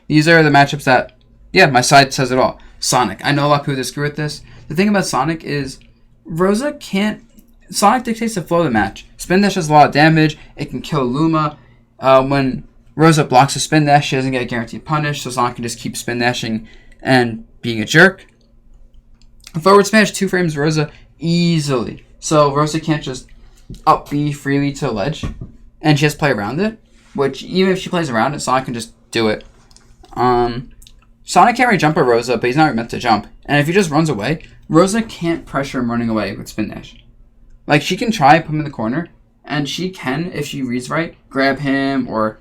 These are the matchups that, yeah, my side says it all. Sonic. I know a lot of people disagree with this. The thing about Sonic is Rosa can't... Sonic dictates the flow of the match. Spin dash does a lot of damage. It can kill Luma. When Rosa blocks a spin dash, she doesn't get a guaranteed punish, so Sonic can just keep spin dashing and being a jerk. Forward smash 2 frames Rosa easily. So Rosa can't just up B freely to the ledge, and she has to play around it, which even if she plays around it, Sonic can just do it. Sonic can't really jump at Rosa, but he's not meant to jump. And if he just runs away, Rosa can't pressure him running away with spin dash. Like, she can try, put him in the corner, and she can, if she reads right, grab him or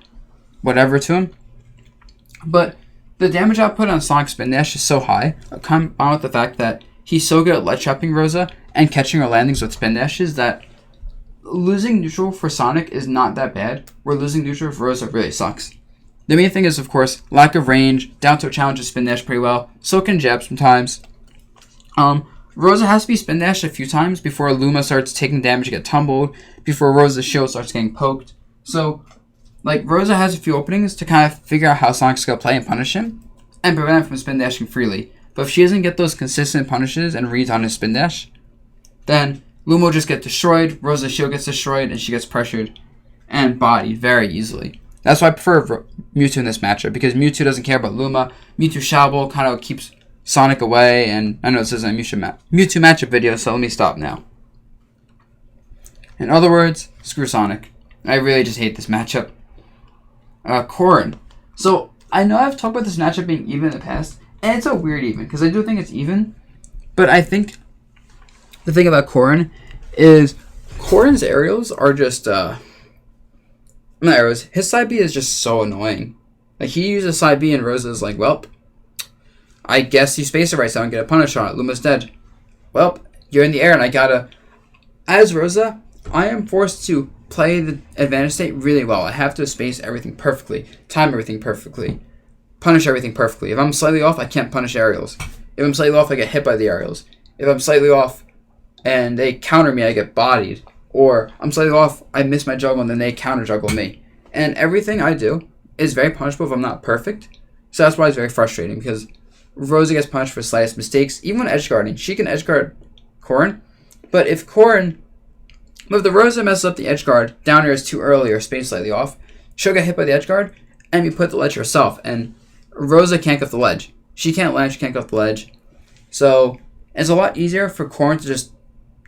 whatever to him. But the damage output on Sonic's spin dash is so high, combined with the fact that he's so good at ledge trapping Rosa and catching her landings with spin dashes, that losing neutral for Sonic is not that bad, where losing neutral for Rosa really sucks. The main thing is, of course, lack of range. Down tilt challenges spin dash pretty well. So can jab sometimes. Rosa has to be spin dashed a few times before Luma starts taking damage to get tumbled, before Rosa's shield starts getting poked. So, like, Rosa has a few openings to kind of figure out how Sonic's going to play and punish him, and prevent him from spin dashing freely. But if she doesn't get those consistent punishes and reads on his spin dash, then Luma will just get destroyed, Rosa's shield gets destroyed, and she gets pressured and bodied very easily. That's why I prefer Mewtwo in this matchup, because Mewtwo doesn't care about Luma. Mewtwo Shovel kind of keeps Sonic away, and I know this isn't a Mewtwo matchup video, so let me stop now. In other words, screw Sonic. I really just hate this matchup. Corrin. So, I know I've talked about this matchup being even in the past, and it's a weird even, because I do think it's even, but I think the thing about Corrin is Corrin's aerials are just, not arrows. His side B is just so annoying. Like, he uses side B and Rosa's like, welp, I guess you space it right so I don't get a punish on it. Luma's dead. Welp, you're in the air and I gotta... As Rosa, I am forced to play the advantage state really well. I have to space everything perfectly, time everything perfectly, punish everything perfectly. If I'm slightly off, I can't punish aerials. If I'm slightly off, I get hit by the aerials. If I'm slightly off and they counter me, I get bodied. Or I'm slightly off, I miss my juggle, and then they counter juggle me. And everything I do is very punishable if I'm not perfect. So that's why it's very frustrating, because Rosa gets punished for slightest mistakes. Even when edge guarding, she can edge guard Corrin. But if the Rosa messes up the edge guard, down air is too early or space slightly off, she'll get hit by the edge guard, and you put the ledge herself. And Rosa can't go off the ledge. She can't land, she can't go off the ledge. So it's a lot easier for Corrin to just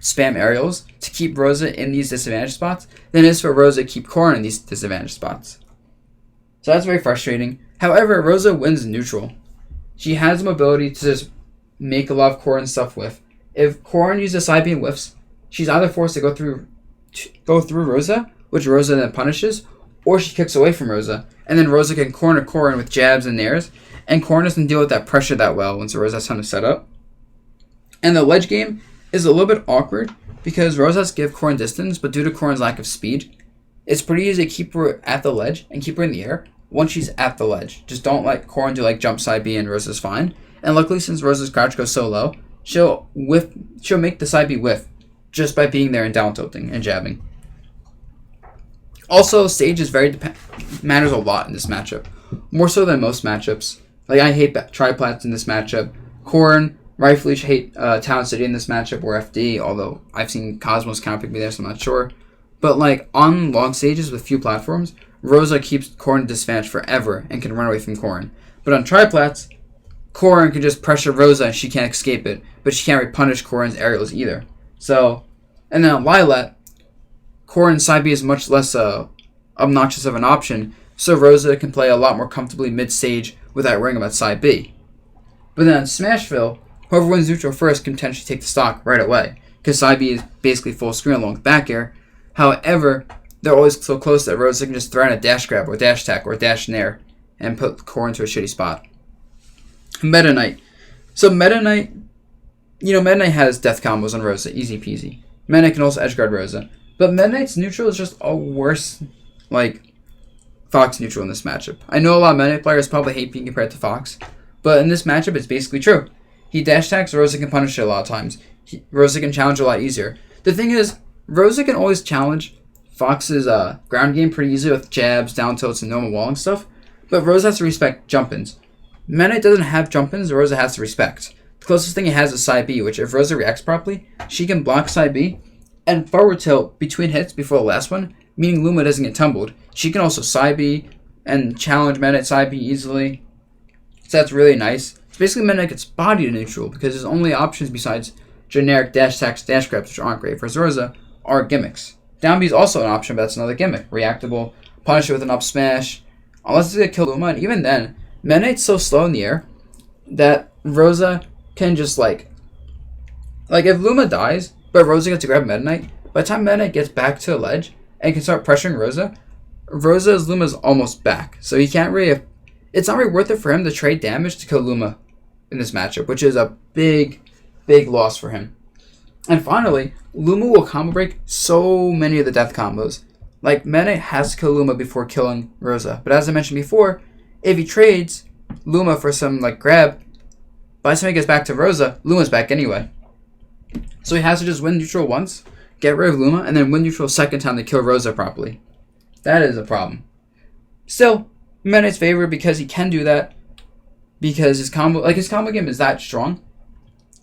spam aerials to keep Rosa in these disadvantage spots than it is for Rosa to keep Corrin in these disadvantage spots. So that's very frustrating. However, Rosa wins neutral. She has the ability to just make a lot of Corrin stuff whiff. If Corrin uses side B and whiffs, she's either forced to go through Rosa, which Rosa then punishes, or she kicks away from Rosa, and then Rosa can corner Corrin with jabs and nairs, and Corrin doesn't deal with that pressure that well once Rosa has time to set up. And the ledge game is a little bit awkward because Rosa has to give Corrin distance, but due to Corrin's lack of speed, it's pretty easy to keep her at the ledge and keep her in the air once she's at the ledge. Just don't let Corrin do like jump side B and Rosa's fine. And luckily, since Rosa's crouch goes so low, she'll make the side B whiff just by being there and down tilting and jabbing. Also, stage is matters a lot in this matchup, more so than most matchups. Like, I hate triplats in this matchup. Corrin rightfully should hate Town City in this matchup, or FD, although I've seen Cosmos counterpick me there, so I'm not sure. But, like, on long stages with few platforms, Rosa keeps Corrin disadvantaged forever and can run away from Corrin. But on triplats, Corrin can just pressure Rosa and she can't escape it, but she can't punish Corrin's aerials either. So, and then on Lilat, Corrin's side B is much less obnoxious of an option, so Rosa can play a lot more comfortably mid-stage without worrying about side B. But then on Smashville, whoever wins neutral first can potentially take the stock right away, because side B is basically full screen along with back air. However, they're always so close that Rosa can just throw in a dash grab or dash attack or dash nair and put Corrin into a shitty spot. Meta Knight. So Meta Knight, Meta Knight has death combos on Rosa, easy peasy. Meta Knight can also edge guard Rosa. But Meta Knight's neutral is just a worse, Fox neutral in this matchup. I know a lot of Meta Knight players probably hate being compared to Fox, but in this matchup, it's basically true. He dash attacks, Rosa can punish it a lot of times. Rosa can challenge a lot easier. The thing is, Rosa can always challenge Fox's ground game pretty easily with jabs, down tilts, and normal wall and stuff. But Rosa has to respect jump-ins. Meta Knight doesn't have jump-ins, Rosa has to respect. The closest thing he has is side B, which if Rosa reacts properly, she can block side B and forward tilt between hits before the last one, meaning Luma doesn't get tumbled. She can also side B and challenge Meta Knight side B easily. So that's really nice. So basically, Meta Knight gets body to neutral because his only options besides generic dash attacks, dash grabs, which aren't great for Rosa, are gimmicks. Down B is also an option, but that's another gimmick. Reactable, punish it with an up smash, unless it's going to kill Luma, and even then, Meta Knight's so slow in the air that Rosa can just like if Luma dies, but Rosa gets to grab Meta Knight, by the time Meta Knight gets back to the ledge and can start pressuring Rosa's Luma's almost back. So he can't really, it's not really worth it for him to trade damage to kill Luma in this matchup, which is a big loss for him. And finally, Luma will combo break so many of the death combos. Like, Meta Knight has to kill Luma before killing Rosa. But as I mentioned before, if he trades Luma for some grab, by the time he gets back to Rosa, Luma's back anyway. So he has to just win neutral once, get rid of Luma, and then win neutral a second time to kill Rosa properly. That is a problem. Still, Meta Knight's favored because he can do that, because his combo game is that strong.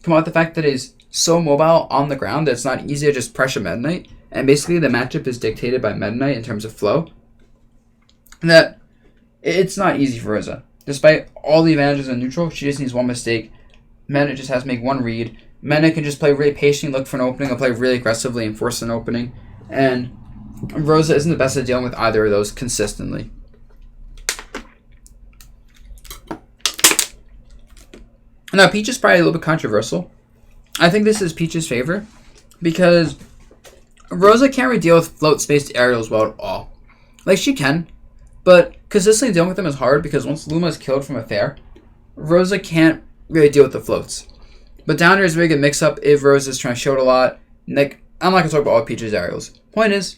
Come out with the fact that he's so mobile on the ground that it's not easy to just pressure Meta Knight, and basically the matchup is dictated by Meta Knight in terms of flow, that it's not easy for Rosa. Despite all the advantages in neutral, she just needs one mistake. Meta Knight just has to make one read. Meta Knight can just play really patiently, look for an opening, or play really aggressively and force an opening, and Rosa isn't the best at dealing with either of those consistently. Now, Peach is probably a little bit controversial. I think this is Peach's favor because Rosa can't really deal with float-spaced aerials well at all. Like, she can, but consistently dealing with them is hard because once Luma is killed from a fair, Rosa can't really deal with the floats. But down air is a very good mix-up if Rosa is trying to show it a lot. Like, I'm not going to talk about all Peach's aerials. Point is,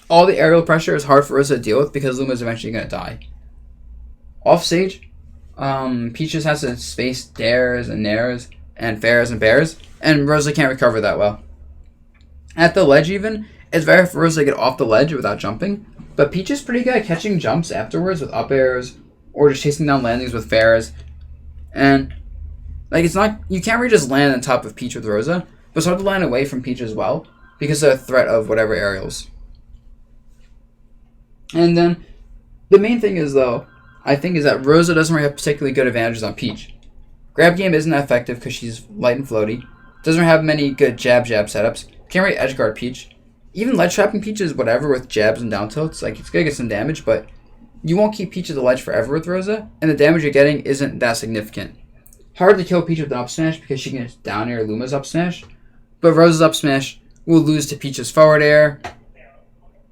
all the aerial pressure is hard for Rosa to deal with because Luma is eventually going to die. Off stage, Peach just has to space dares and nairs and fairs and bears, and Rosa can't recover that well. At the ledge even, it's very hard for Rosa to get off the ledge without jumping, but Peach is pretty good at catching jumps afterwards with up airs, or just chasing down landings with fairs, and it's not, you can't really just land on top of Peach with Rosa, but it's hard to land away from Peach as well, because of the threat of whatever aerials. And then, the main thing is though, I think is that Rosa doesn't really have particularly good advantages on Peach. Grab game isn't that effective because she's light and floaty. Doesn't have many good jab setups. Can't really edge guard Peach. Even ledge trapping Peach is whatever with jabs and down tilts. It's gonna get some damage, but you won't keep Peach at the ledge forever with Rosa, and the damage you're getting isn't that significant. Hard to kill Peach with an up smash because she can down air Luma's up smash, but Rosa's up smash will lose to Peach's forward air.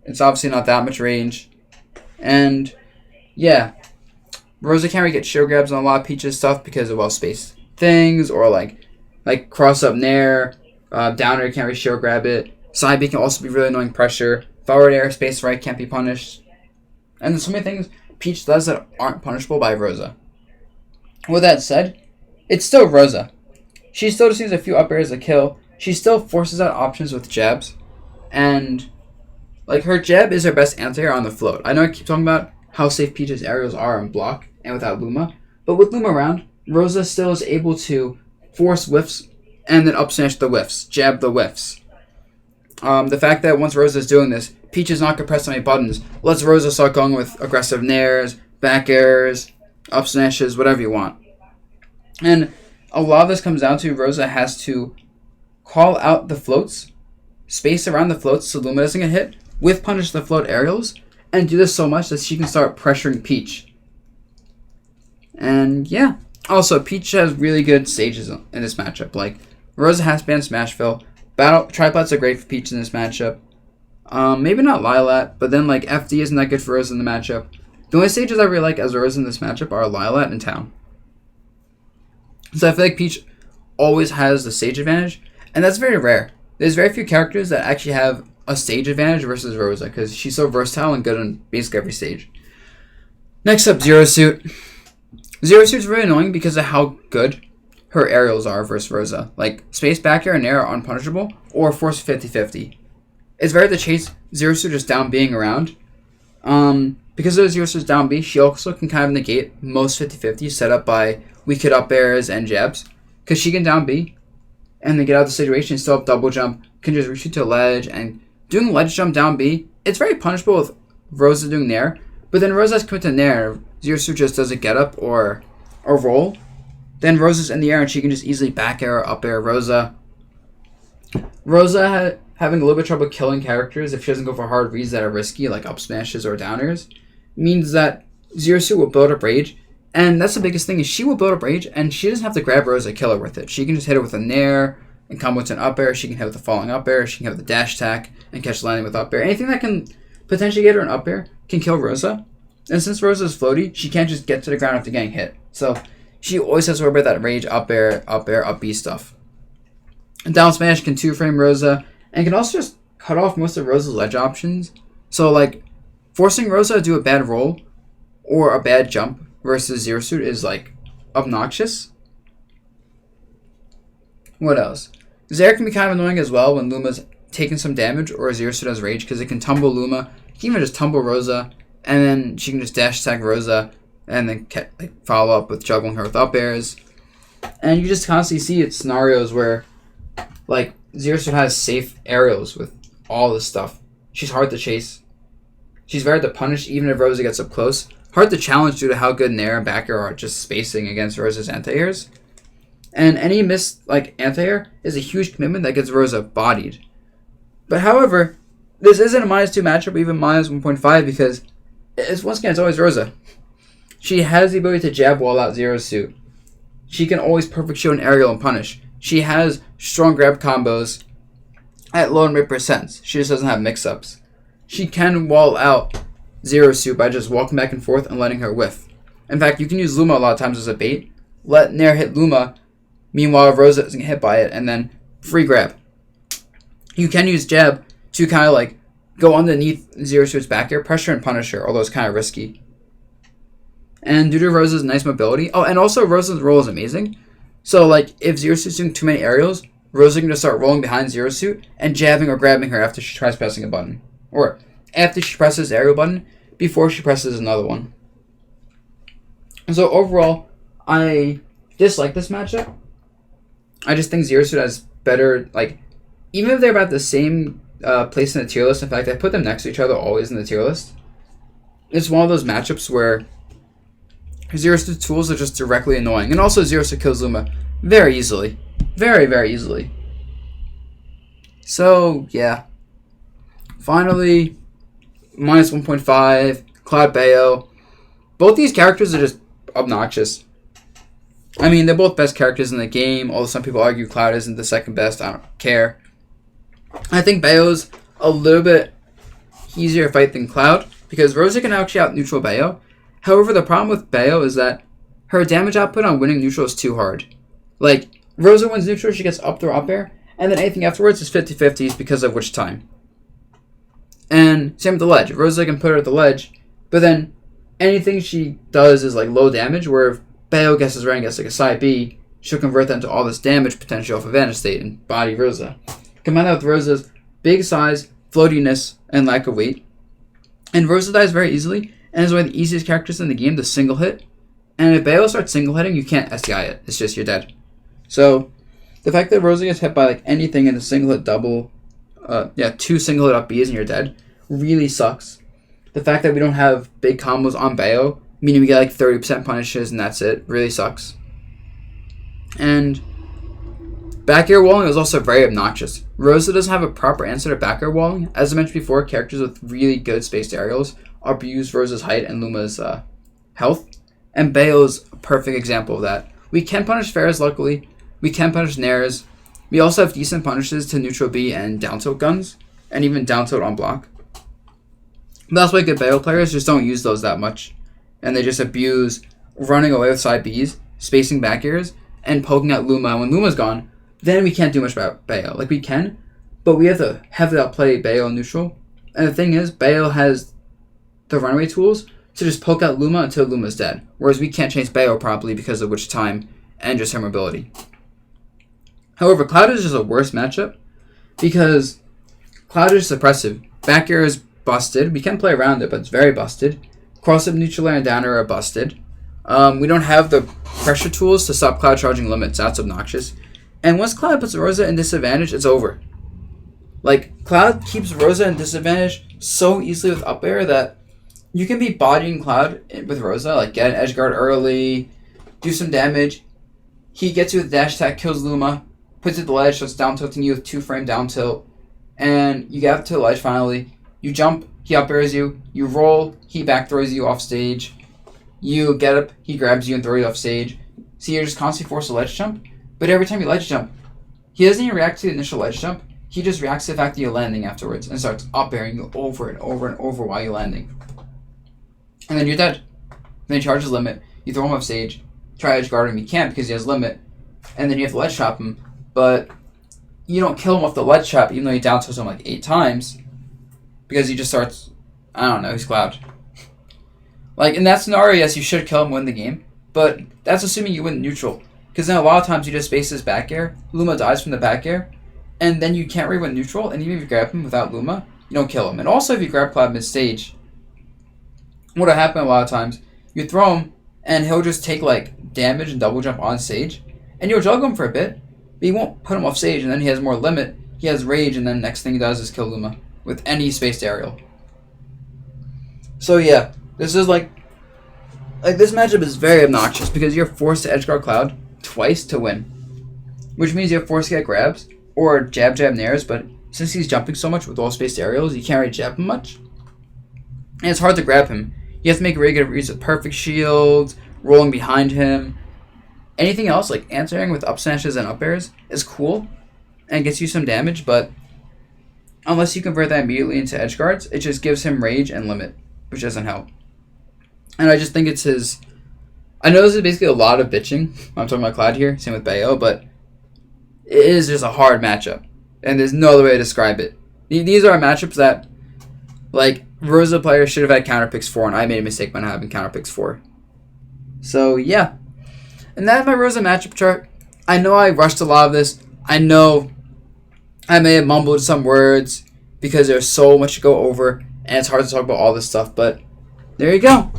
It's obviously not that much range, and yeah. Rosa can't really get shield grabs on a lot of Peach's stuff because of well-spaced things, or like cross-up nair, down air can't really shield grab it. Side B can also be really annoying pressure. Forward air, space right can't be punished. And there's so many things Peach does that aren't punishable by Rosa. With that said, it's still Rosa. She still just needs a few up airs to kill. She still forces out options with jabs. And her jab is her best anti-air on the float. I know I keep talking about how safe Peach's aerials are on block and without Luma, but with Luma around, Rosa still is able to force whiffs and then up smash the whiffs, jab the whiffs. The fact that once Rosa is doing this, Peach is not going to press any buttons, lets Rosa start going with aggressive nairs, back airs, up smashes, whatever you want. And a lot of this comes down to Rosa has to call out the floats, space around the floats so Luma doesn't get hit, with punish the float aerials, and do this so much that she can start pressuring Peach. And yeah, also Peach has really good stages in this matchup. Rosa has banned Smashville. Battle tripods are great for Peach in this matchup. Maybe not Lilat, but then FD isn't that good for Rosa in the matchup. The only stages I really like as Rosa in this matchup are Lilat and Town. So I feel like Peach always has the stage advantage, and that's very rare. There's very few characters that actually have a stage advantage versus Rosa, because she's so versatile and good on basically every stage. Next up, Zero Suit. Zero Suit's really annoying because of how good her aerials are versus Rosa. Like, space back air and air are unpunishable, or force 50-50. It's very hard to chase Zero Suit just down being around. Because of Zero Suit's down B, she also can kind of negate most 50-50s set up by weak up airs and jabs. Because she can down B, and then get out of the situation, still up double jump, can just reach you to a ledge, and doing ledge jump down B, it's very punishable with Rosa doing Nair, but then Rosa has commit to Nair, Zero Suit just does a get up or roll, then Rosa's in the air and she can just easily back air, up air Rosa. Rosa having a little bit of trouble killing characters if she doesn't go for hard reads that are risky, like up smashes or down airs, means that Zero Suit will build up rage, and that's the biggest thing is she will build up rage, and she doesn't have to grab Rosa kill her with it. She can just hit her with a Nair and combo with an up air. She can hit with a falling up air. She can hit with a dash attack and catch landing with up air. Anything that can potentially get her an up air can kill Rosa. And since Rosa is floaty, she can't just get to the ground after getting hit. So she always has to worry about that rage up air, up B stuff. And down smash can 2-frame Rosa and can also just cut off most of Rosa's ledge options. So like forcing Rosa to do a bad roll or a bad jump versus Zero Suit is like obnoxious. What else? Zaire can be kind of annoying as well when Luma's taking some damage or Zero Suit has rage because it can tumble Luma. You can even just tumble Rosa and then she can just dash attack Rosa and then follow up with juggling her with up airs. And you just constantly see it scenarios where like Zero Suit has safe aerials with all this stuff. She's hard to chase. She's very hard to punish even if Rosa gets up close. Hard to challenge due to how good Nair and back air are just spacing against Rosa's anti-airs. And any missed like anti-air is a huge commitment that gets Rosa bodied. But however, this isn't a -2 matchup, even -1.5, because once again it's always Rosa. She has the ability to jab wall out Zero Suit. She can always perfect shield an aerial and punish. She has strong grab combos at low and mid percents. She just doesn't have mix-ups. She can wall out Zero Suit by just walking back and forth and letting her whiff. In fact, you can use Luma a lot of times as a bait. Let Nair hit Luma, meanwhile Rosa isn't hit by it, and then free grab. You can use jab to kind of like go underneath Zero Suit's back air, pressure and punish her, although it's kind of risky. And due to Rosa's nice mobility, and also Rosa's roll is amazing. So like if Zero Suit's doing too many aerials, Rosa can just start rolling behind Zero Suit and jabbing or grabbing her after she tries pressing a button. Or after she presses the aerial button, before she presses another one. So overall, I dislike this matchup. I just think Zero Suit has better, like, even if they're about the same place in the tier list, in fact, I put them next to each other always in the tier list. It's one of those matchups where Zero Suit tools are just directly annoying. And also Zero Suit kills Luma very easily. Very, very easily. So, yeah. Finally, -1.5, Cloud Bayo. Both these characters are just obnoxious. I mean, they're both best characters in the game, although some people argue Cloud isn't the second best. I don't care. I think Bayo's a little bit easier to fight than Cloud, because Rosa can actually out-neutral Bayo. However, the problem with Bayo is that her damage output on winning neutral is too hard. Like, Rosa wins neutral, she gets up throw up air, and then anything afterwards is 50-50s because of which time. And same with the ledge. Rosa can put her at the ledge, but then anything she does is like low damage, where if Bayo guesses right and gets like a side B, she'll convert that into all this damage potential off of Vanish State and body Rosa. Combine that with Rosa's big size, floatiness, and lack of weight. And Rosa dies very easily, and is one of the easiest characters in the game to single hit. And if Bayo starts single hitting, you can't SDI it. It's just you're dead. So the fact that Rosa gets hit by like anything in a single hit double, 2 single hit up Bs and you're dead, really sucks. The fact that we don't have big combos on Bayo, meaning we get like 30% punishes and that's it, really sucks. And back air walling is also very obnoxious. Rosa doesn't have a proper answer to back air walling. As I mentioned before, characters with really good spaced aerials abuse Rosa's height and Luma's health. And Bayo's a perfect example of that. We can punish Pharahs, luckily. We can punish Nairs. We also have decent punishes to neutral B and down tilt guns, and even down tilt on block. But that's why good Bayo players just don't use those that much. And they just abuse running away with side Bs, spacing back airs, and poking at Luma. When Luma's gone, then we can't do much about Bayo. Like, we can, but we have to heavily outplay Bayo neutral. And the thing is, Bayo has the runaway tools to just poke out Luma until Luma's dead. Whereas we can't chase Bayo properly because of which time and just her mobility. However, Cloud is just a worse matchup because Cloud is suppressive. Back air is busted. We can play around it, but it's very busted. Cross up, neutral air, and down air are busted. We don't have the pressure tools to stop Cloud charging limits. That's obnoxious. And once Cloud puts Rosa in disadvantage, it's over. Like, Cloud keeps Rosa in disadvantage so easily with up air that you can be bodying Cloud with Rosa, like get an edge guard early, do some damage. He gets you with dash attack, kills Luma, puts it to the ledge, so it's down tilting you with 2-frame down tilt. And you get up to the ledge finally. You jump, he up airs you. You roll, he back throws you off stage. You get up, he grabs you and throws you off stage. So you're just constantly forced to ledge jump. But every time you ledge jump, he doesn't even react to the initial ledge jump. He just reacts to the fact that you're landing afterwards and starts up airing you over and over and over while you're landing. And then you're dead. Then he charges limit. You throw him off stage. Try edge guard him. You can't because he has limit. And then you have to ledge trap him. But you don't kill him off the ledge trap even though you down tilts him like 8 times. Because he just starts, I don't know, he's Cloud. Like, in that scenario, yes, you should kill him, win the game. But that's assuming you win neutral. Because then a lot of times you just space his back air. Luma dies from the back air. And then you can't re-win neutral. And even if you grab him without Luma, you don't kill him. And also if you grab Cloud mid-stage, what'll happen a lot of times, you throw him, and he'll just take, like, damage and double jump on stage. And you'll juggle him for a bit. But you won't put him off stage, and then he has more limit. He has rage, and then next thing he does is kill Luma with any spaced aerial. So yeah, this is like this matchup is very obnoxious because you're forced to edgeguard Cloud twice to win. Which means you're forced to get grabs or jab nairs, but since he's jumping so much with all spaced aerials, you can't really jab him much. And it's hard to grab him. You have to make really good reads with perfect shields, rolling behind him. Anything else, like answering with up smashes and up airs, is cool and gets you some damage, but unless you convert that immediately into edge guards, it just gives him rage and limit, which doesn't help. And I just think it's his... I know this is basically a lot of bitching. I'm talking about Cloud here, same with Bayo, but it is just a hard matchup. And there's no other way to describe it. These are matchups that, like, Rosa players should have had counter picks for, and I made a mistake by not having counter picks for. So, yeah. And that's my Rosa matchup chart. I know I rushed a lot of this. I know I may have mumbled some words because there's so much to go over, and it's hard to talk about all this stuff, but there you go.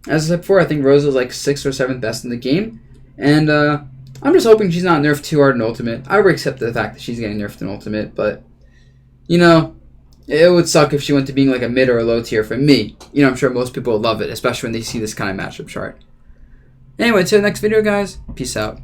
As I said before, I think Rosa's like 6th or 7th best in the game, and I'm just hoping she's not nerfed too hard in Ultimate. I would accept the fact that she's getting nerfed in Ultimate, but, you know, it would suck if she went to being like a mid or a low tier for me. You know, I'm sure most people would love it, especially when they see this kind of matchup chart. Anyway, until the next video, guys, peace out.